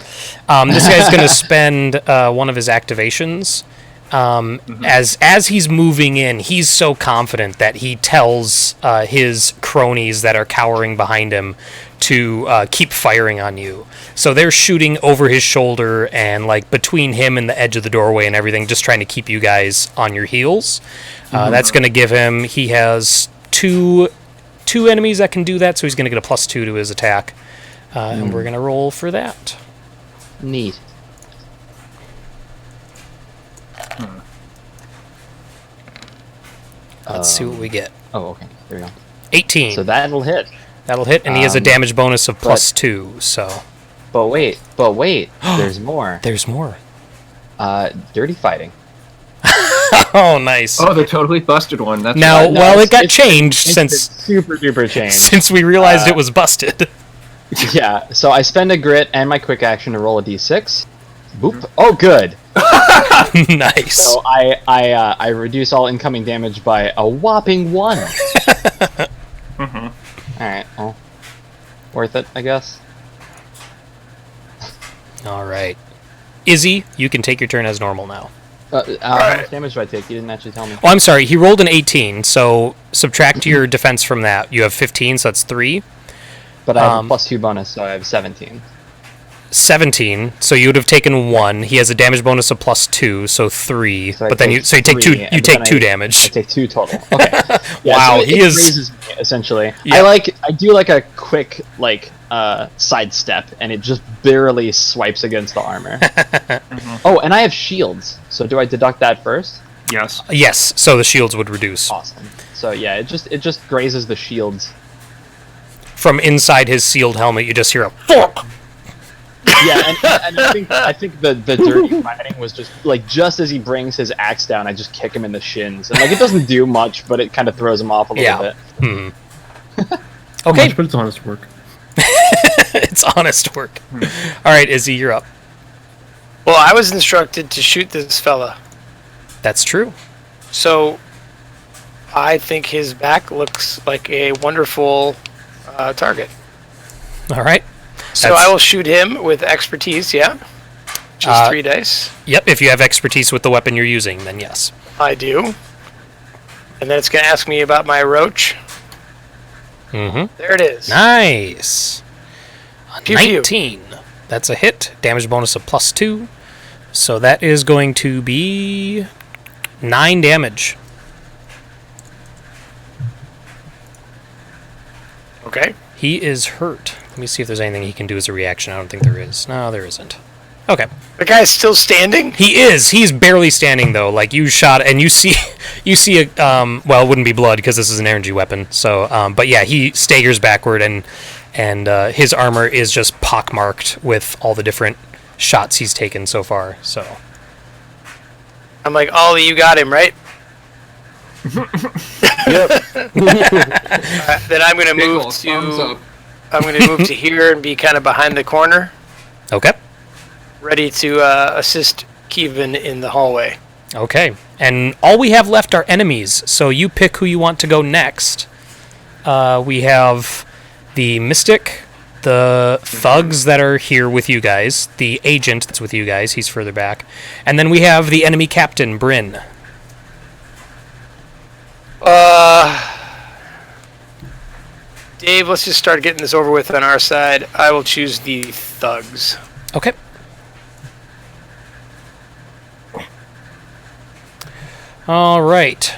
this guy's going to spend one of his activations. As he's moving in, he's so confident that he tells his cronies that are cowering behind him to keep firing on you. So they're shooting over his shoulder and like between him and the edge of the doorway and everything, just trying to keep you guys on your heels. That's going to give him. He has two enemies that can do that, so he's going to get a +2 to his attack, and we're going to roll for that. Neat. Let's see what we get. Oh, okay. There we go. 18. So that'll hit. That'll hit, and he has a damage bonus of +2. So But wait. There's more. there's more. Dirty fighting. Oh, nice. Oh, they totally busted one. That's Now, right. well, it got it's changed been since super duper changed. since we realized it was busted. Yeah. So I spend a grit and my quick action to roll a d6. Boop. Oh, good. Nice. So I reduce all incoming damage by a whopping 1. All right. Well, worth it, I guess. All right. Izzy, you can take your turn as normal now. How much damage do I take? You didn't actually tell me. Oh, I'm sorry. He rolled an 18, so subtract your defense from that. You have 15, so that's 3. But I have a +2 bonus, so I have 17. 17, so you would have taken 1. He has a damage bonus of +2, so 3. So I but then you take 2. 3, You but take then 2 I damage. take 2 total. Okay. Yeah, Wow, so he it is- raises me, essentially. Yeah. I do like a quick sidestep, and it just barely swipes against the armor. Oh, and I have shields. So do I deduct that first? Yes. Yes, so the shields would reduce. Awesome. So yeah, it just grazes the shields. From inside his sealed helmet, you just hear a "Fuck!" Yeah, and I think the dirty fighting was just as he brings his axe down, I just kick him in the shins, and it doesn't do much, but it kind of throws him off a little bit. Okay, Much, but it's honest work. it's honest work. All right, Izzy, you're up. Well, I was instructed to shoot this fella, That's true. so I think his back looks like a wonderful target. All right. So I will shoot him with expertise, yeah? Just 3 dice. Yep, if you have expertise with the weapon you're using, then yes. I do. And then it's going to ask me about my roach. Mm-hmm. There it is. Nice. A Pew, pew. 19. That's a hit. Damage bonus of +2. So that is going to be 9 damage. Okay. He is hurt. Let me see if there's anything he can do as a reaction. I don't think there is. No, there isn't. Okay. The guy's still standing? He is. He's barely standing though. Like you shot, and you see a well, it wouldn't be blood because this is an energy weapon. So, but yeah, he staggers backward, and his armor is just pockmarked with all the different shots he's taken so far. So, I'm like, Ollie, you got him, right? Yep. Then I'm gonna Big move ol' thumbs to. up. I'm gonna move to here and be kind of behind the corner, okay. ready to assist Kevin in the hallway. Okay. And all we have left are enemies. So you pick who you want to go next. We have the Mystic, the thugs that are here with you guys, the agent that's with you guys, he's further back, and then we have the enemy captain, Bryn. Dave, let's just start getting this over with on our side. I will choose the thugs. Okay. All right.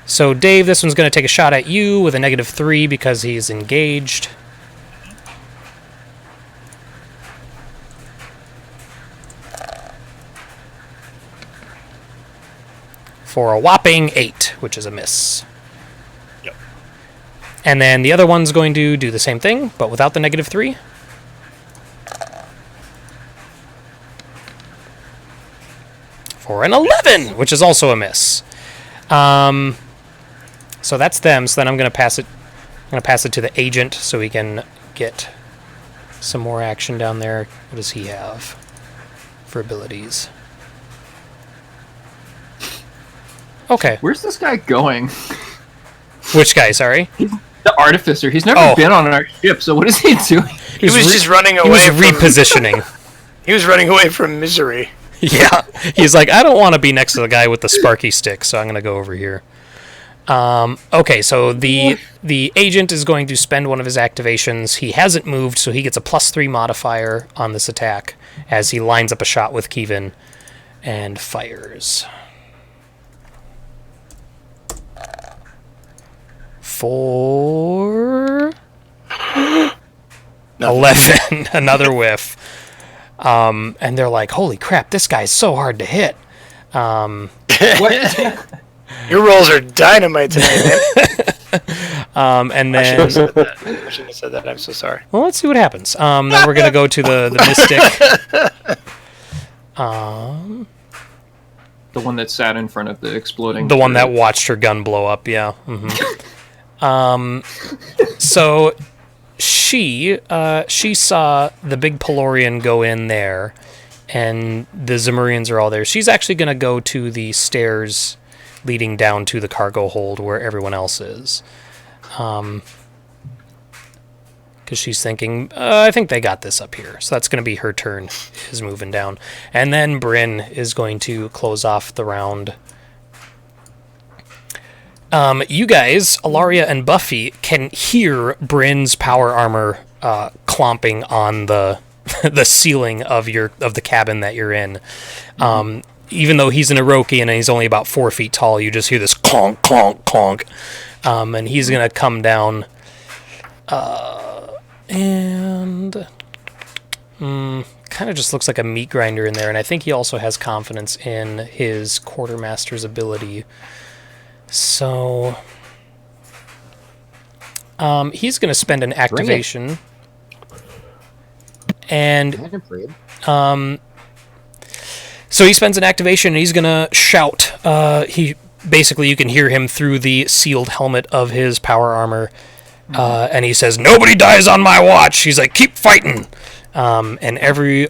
So Dave, this one's going to take a shot at you with a -3 because he's engaged. For a whopping 8, which is a miss. Yep. And then the other one's going to do the same thing, but without the -3. For an 11, which is also a miss. So that's them. So then I'm going to pass it. I'm going to pass it to the agent so he can get some more action down there. What does he have for abilities? Okay. Where's this guy going? Which guy? Sorry. The artificer. He's never Oh. been on our ship, so what is he doing? He was just running He away was from. repositioning. He was running away from misery. Yeah. He's like, I don't want to be next to the guy with the sparky stick, so I'm going to go over here. Okay, so the agent is going to spend one of his activations. He hasn't moved, so he gets a +3 modifier on this attack as he lines up a shot with Kevin and fires. For 11, another whiff. And they're like, holy crap, this guy's so hard to hit. What? Your rolls are dynamite tonight, man. And I then, shouldn't have said that. I'm so sorry. well, let's see what happens. Then we're going to go to the Mystic. The one that sat in front of the exploding. The one that turret. watched her gun blow up, yeah. So she saw the big Pelorian go in there, and the Zemurians are all there. She's actually going to go to the stairs leading down to the cargo hold where everyone else is. Because she's thinking, I think they got this up here. So that's going to be her turn, is moving down. And then Bryn is going to close off the round. You guys, Alaria and Buffy, can hear Bryn's power armor clomping on the the ceiling of the cabin that you're in. Even though he's an Orochian and he's only about 4 feet tall, you just hear this clonk, clonk, clonk. And he's going to come down and kind of just looks like a meat grinder in there. And I think he also has confidence in his quartermaster's ability. So he's going to spend an activation. And so he spends an activation and he's going to shout. Basically, you can hear him through the sealed helmet of his power armor. And he says, "Nobody dies on my watch." He's like, "Keep fighting." And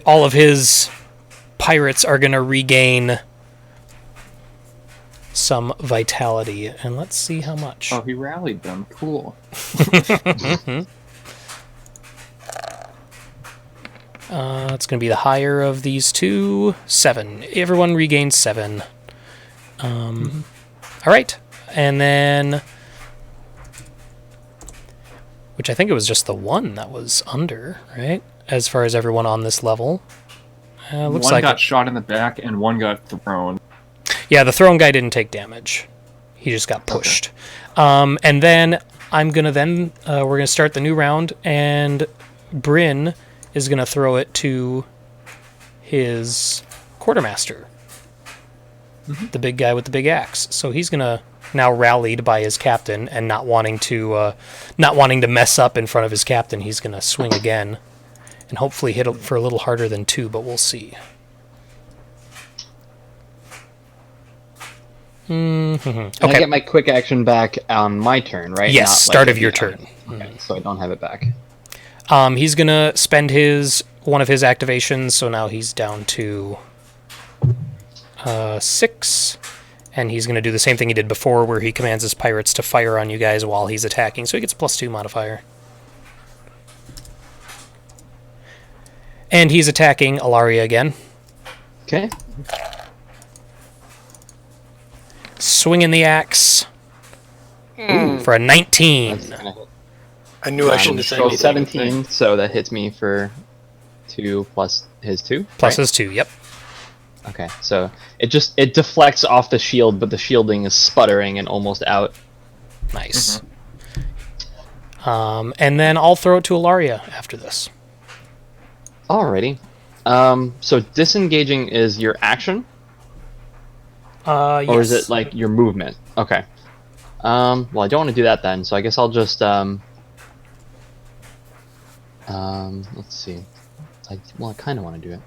all of his pirates are going to regain some vitality. And let's see how much. Oh, he rallied them. Cool. It's going to be the higher of these two. 7. Everyone regains 7. All right. And then, which I think it was just the one that was under, right? As far as everyone on this level. Looks One like got shot in the back and one got thrown. Yeah, the thrown guy didn't take damage. He just got pushed. Okay. And then we're gonna start the new round, and Bryn is gonna throw it to his quartermaster, the big guy with the big axe. So he's gonna now rallied by his captain and not wanting to mess up in front of his captain. He's gonna swing again and hopefully hit for a little harder than 2, but we'll see. Can I get my quick action back on my turn, right? Yes, Not start like of your turn. Okay, so I don't have it back. He's gonna spend one of his activations, so now he's down to 6, and he's gonna do the same thing he did before, where he commands his pirates to fire on you guys while he's attacking. So he gets a +2 modifier, and he's attacking Alaria again. Okay. Swinging the axe for a 19. That's gonna hit. I knew I shouldn't have said So anything. 17, so that hits me for 2 plus his 2. Plus right? his 2, yep. Okay, so it deflects off the shield, but the shielding is sputtering and almost out. Nice. And then I'll throw it to Alaria after this. Alrighty. So disengaging is your action, Yes. or is it like your movement? Okay. Well, I don't want to do that then, so I guess I'll just let's see. I kind of want to do it.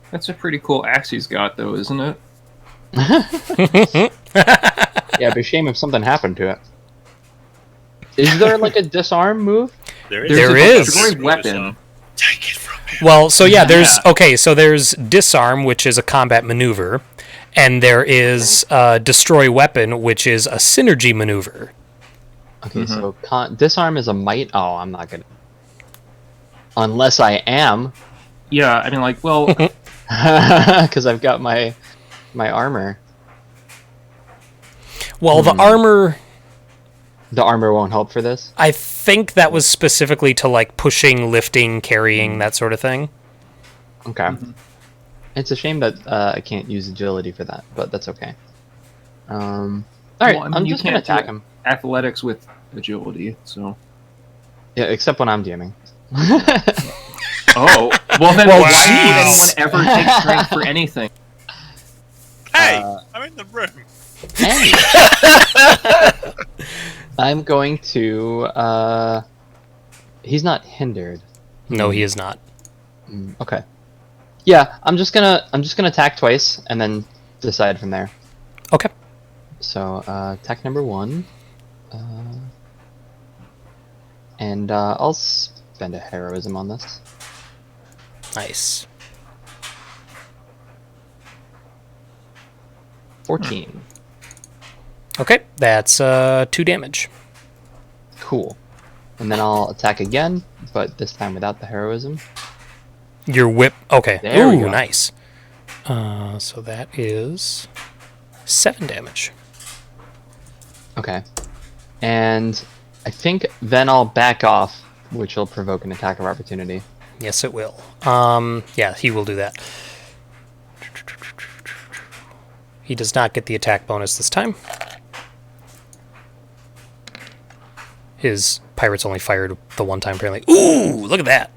That's a pretty cool axe he's got, though, isn't it? Yeah, it'd be a shame if something happened to it. Is there like a disarm move? There is. There a is. destroyed weapon. Take it from me. Well, so yeah, so there's disarm, which is a combat maneuver, and there is destroy weapon, which is a synergy maneuver. Okay, so disarm is a might. Oh, I'm not gonna. Unless I am, Yeah, I mean, like, well, because I've got my armor. Well, the armor, The armor won't help for this. I think that was specifically to like pushing, lifting, carrying, that sort of thing. Okay. It's a shame that I can't use agility for that, but that's okay. All right, well, I mean, I'm you just gonna can't do attack him. athletics with agility, so. Yeah, except when I'm DMing. Oh, well then Well, why jeez. would anyone ever take strength for anything? Hey, I'm in the room. Hey. I'm going to. He's not hindered. No, he is not. Okay. Yeah, I'm just gonna attack twice and then decide from there. Okay. So attack number 1, and I'll spend a heroism on this. Nice. 14. Okay, that's 2 damage. Cool. And then I'll attack again, but this time without the heroism. Your whip. Okay. There we Ooh, go. nice. So that is 7 damage. Okay. And I think then I'll back off, which will provoke an attack of opportunity. Yes, it will. Yeah, he will do that. He does not get the attack bonus this time. His pirates only fired the one time, apparently. Ooh, look at that.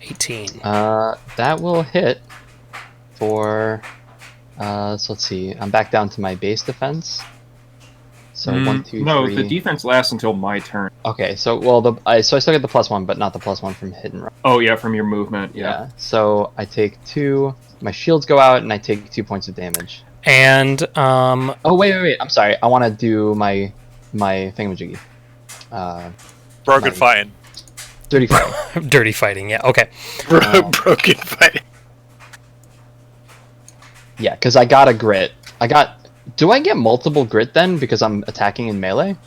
18. That will hit for... so let's see. I'm back down to my base defense. So 1, 2, No, 3. the defense lasts until my turn. Okay, so well, I still get the +1, but not the +1 from hit and run. Oh yeah, from your movement. Yeah. So I take 2. My shields go out, and I take 2 points of damage. And, Oh wait! I'm sorry. I want to do my thingamajiggy. Broken Nice. fighting. Dirty fight. dirty fighting, yeah, okay. Broken fighting. Yeah, because I got a grit. Do I get multiple grit then because I'm attacking in melee?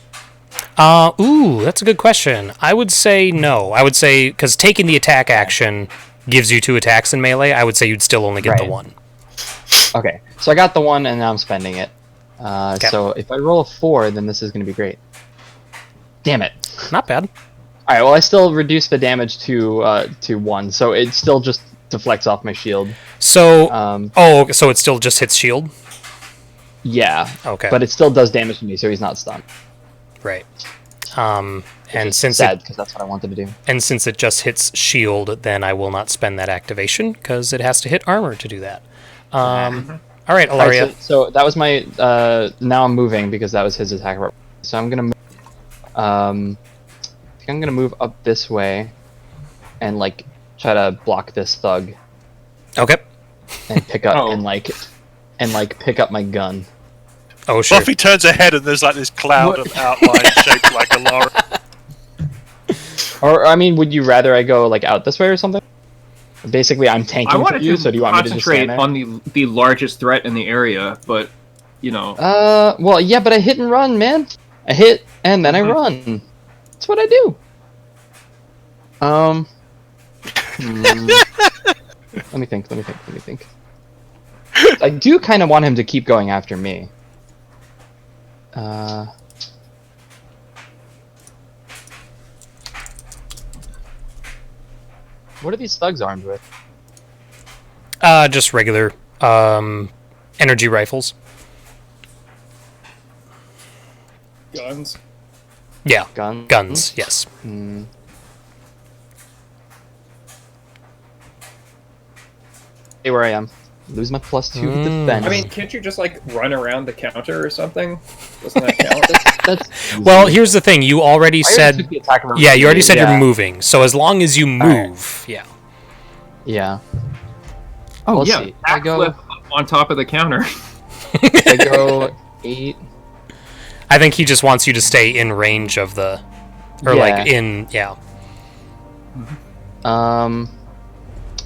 Ooh, that's a good question. I would say no. I would say, because taking the attack action gives you 2 attacks in melee, I would say you'd still only get the Right. 1. Okay, so I got the 1 and now I'm spending it. So if I roll a 4, then this is going to be great. Damn it. Not bad. Alright, well I still reduce the damage to 1, so it still just deflects off my shield. So, so it still just hits shield? Yeah, Okay. but it still does damage to me, so he's not stunned. Right. And since sad because that's what I wanted to do. it just hits shield, then I will not spend that activation because it has to hit armor to do that. All right, Ilaria. Alright, so that was my. Now I'm moving because that was his attack. So I'm gonna move. I think I'm gonna move up this way, and like try to block this thug Okay. and pick up Oh. and pick up my gun. Oh, sure. Buffy turns her head and there's like this cloud of outline shaped like a Lara. Or I mean, would you rather I go like out this way or something? Basically, I'm I tanking for wanted you. to So do you want me to just stand concentrate there? on the largest threat in the area, but you know. Well, yeah, but I hit and run, man. I hit and then I run. That's what I do. Let me think. I do kind of want him to keep going after me. What are these thugs armed with? Just regular energy rifles. Guns. Yeah. Guns? Guns, yes. Stay where I am. Lose my +2 defense. I mean, can't you just like run around the counter or something? Doesn't that count? that's Well, here's the thing. You already I already said... took the attack of Yeah, you already said yeah. you're moving. So as long as you move, yeah. Yeah. Oh Let's yeah, see. I go. backflip on top of the counter. I go 8. I think he just wants you to stay in range of the... Or like in... Yeah.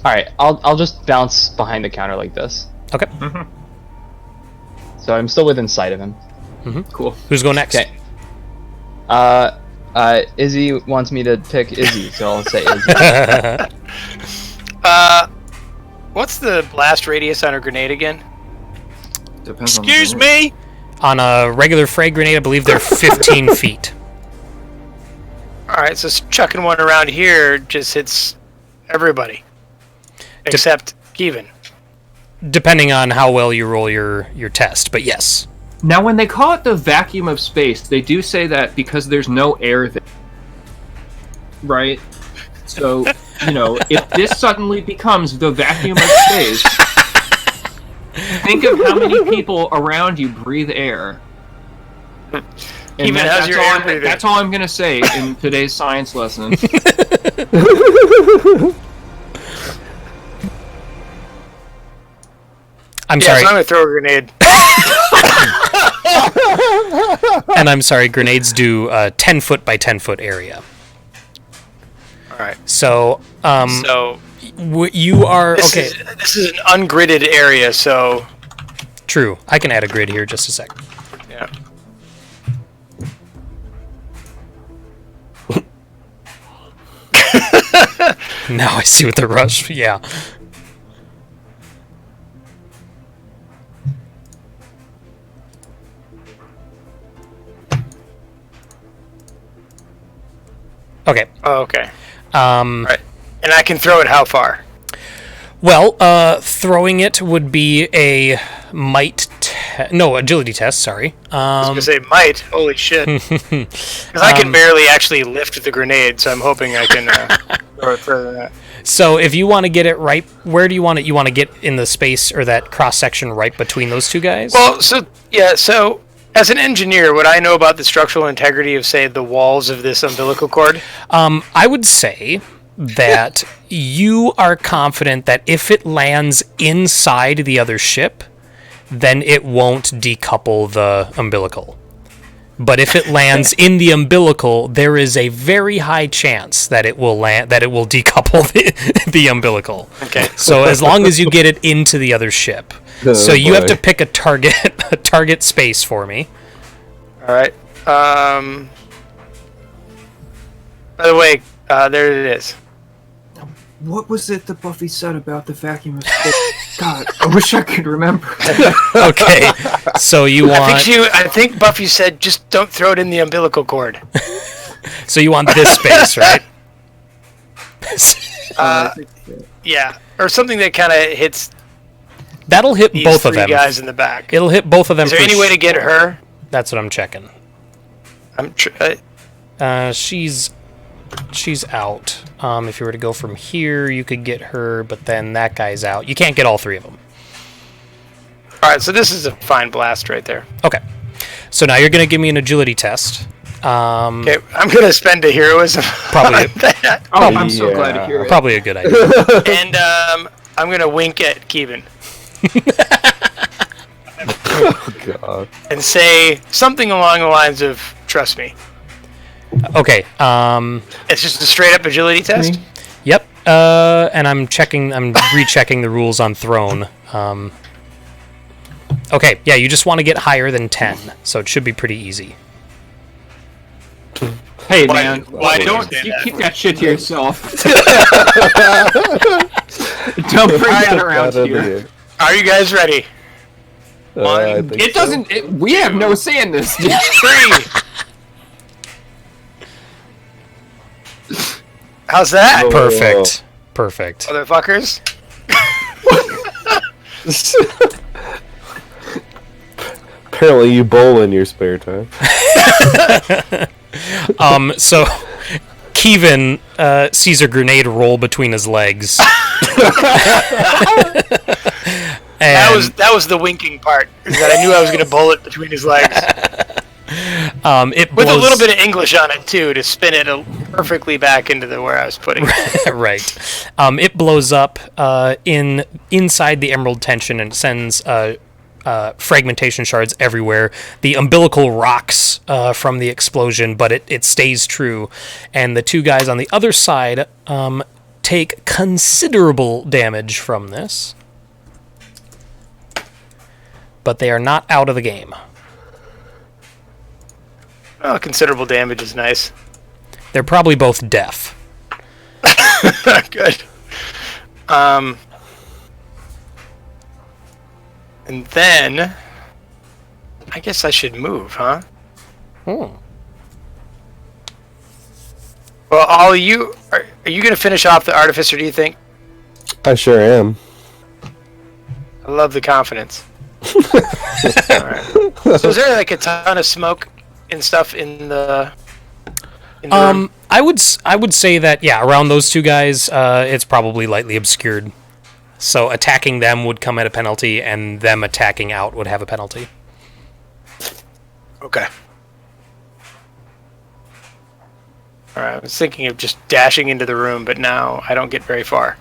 Alright, I'll just bounce behind the counter like this. Okay. So I'm still within sight of him. Cool. Who's going next? Okay. Izzy wants me to pick Izzy, so I'll say Izzy. What's the blast radius on a grenade again? Depends on the Excuse grenade. me? On a regular frag grenade, I believe they're 15 feet. Alright, so chucking one around here just hits everybody. Except Kevin. Depending on how well you roll your test, but yes. Now, when they call it the vacuum of space, they do say that because there's no air there. Right? So, you know, if this suddenly becomes the vacuum of space, think of how many people around you breathe air. And Even how's your air breathing? that's all I'm going to say in today's science lesson. I'm Yeah, sorry. so I'm gonna throw a grenade. And I'm sorry, grenades do a 10 foot by 10 foot area. Alright. So, So you are... this Okay, this is an ungridded area, so true. I can add a grid here just a sec. yeah. Now I see what the rush... Yeah. Okay. Oh, okay. Right. And I can throw it how far? Well, throwing it would be a agility test, sorry. I was gonna say might. Holy shit. Because I can barely actually lift the grenade, so I'm hoping I can throw it further than that. So if you want to get it right, where do you want it? You want to get in the space or that cross-section right between those two guys? Well, so as an engineer, would I know about the structural integrity of, say, the walls of this umbilical cord? I would say that you are confident that if it lands inside the other ship, then it won't decouple the umbilical. But if it lands in the umbilical, there is a very high chance that it will decouple the umbilical. Okay. So as long as you get it into the other ship. Oh, So you have boy. to pick a target space for me. All right. By the way, there it is. What was it that Buffy said about the vacuum of space? God, I wish I could remember. Okay. So you want I think Buffy said just don't throw it in the umbilical cord. so you want this space, right? Yeah, or something that kind of hits That'll hit these both of three them. guys in the back. It'll hit both of them. Is there for any way to get her? That's what I'm checking. She's out. If you were to go from here, you could get her, but then that guy's out. You can't get all three of them. All right, so this is a fine blast right there. Okay. So now you're going to give me an agility test. Okay, I'm going to spend a heroism Probably. on that. Oh, I'm so glad to hear it. Probably a good idea. And I'm going to wink at Kevin. Oh, God. And say something along the lines of, trust me. Okay. It's just a straight up agility test? Yep. And I'm rechecking the rules on Throne. Okay, yeah, you just want to get higher than 10, so it should be pretty easy. Hey, man, why don't do you that? keep that shit to yourself. Don't bring that around here. Are you guys ready? I think It so. doesn't. We have no say in this. Dude. 3. How's that, Oh. Perfect. Perfect. motherfuckers? Apparently you bowl in your spare time. So Kevin sees a grenade roll between his legs. That was the winking part. Is that I knew I was going to bowl it between his legs. It With a blows, little bit of English on it, too, to spin it perfectly back into where I was putting it. right. It blows up inside the emerald tension and sends fragmentation shards everywhere. The umbilical rocks from the explosion, but it stays true. And the two guys on the other side take considerable damage from this. But they are not out of the game. Well, considerable damage is nice. They're probably both deaf. Good. And then I guess I should move, huh? Hmm. Well, are you going to finish off the artificer, do you think? I sure am. I love the confidence. Alright. So is there like a ton of smoke and stuff in the room? I would say that, yeah, around those two guys, it's probably lightly obscured. So attacking them would come at a penalty, and them attacking out would have a penalty. Okay. Alright, I was thinking of just dashing into the room, but now I don't get very far.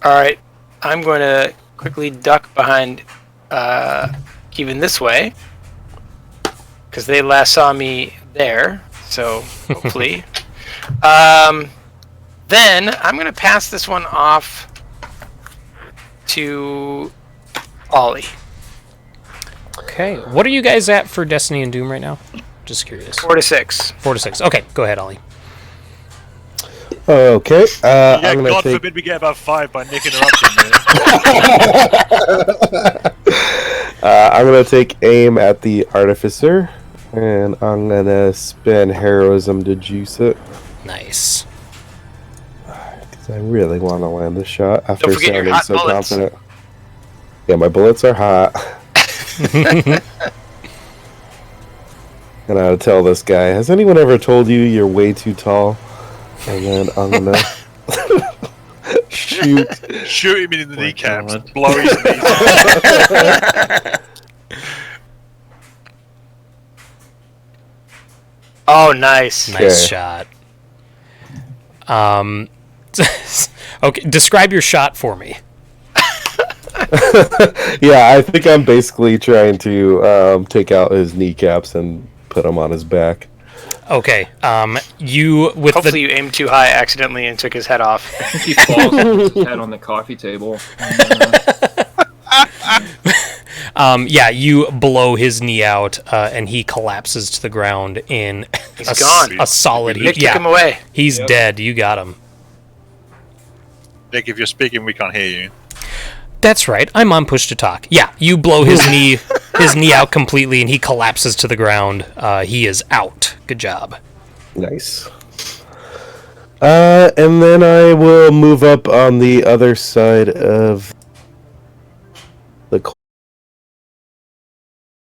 Alright, I'm going to quickly duck behind Kevin this way, because they last saw me there, so hopefully. Then I'm going to pass this one off to Ollie. Okay, what are you guys at for Destiny and Doom right now? Just curious. 4 to 6. 4 to 6. Okay, go ahead, Ollie. Okay. Yeah, I'm gonna God take. forbid we get about 5 by Nick interrupting me. I'm gonna take aim at the artificer, and I'm gonna spend heroism to juice it. Nice. Because I really want to land the shot after Don't forget your sounding hot so bullets. confident. Yeah, my bullets are hot. And I'll tell this guy, has anyone ever told you you're way too tall? And then I'm gonna shoot. Shoot him in the kneecaps, God. blow his knees off. Oh, nice. Nice Okay. shot. Okay, describe your shot for me. Yeah, I think I'm basically trying to take out his kneecaps and put him on his back. Okay, you with Hopefully you aimed too high accidentally and took his head off. He falls with his head on the coffee table. yeah, you blow his knee out, and he collapses to the ground in He's gone. a solid. Nick took him away. He's dead. You got him. Nick, if you're speaking, we can't hear you. That's right. I'm on push to talk. Yeah, you blow his knee out completely, and he collapses to the ground. He is out. Good job. Nice. And then I will move up on the other side of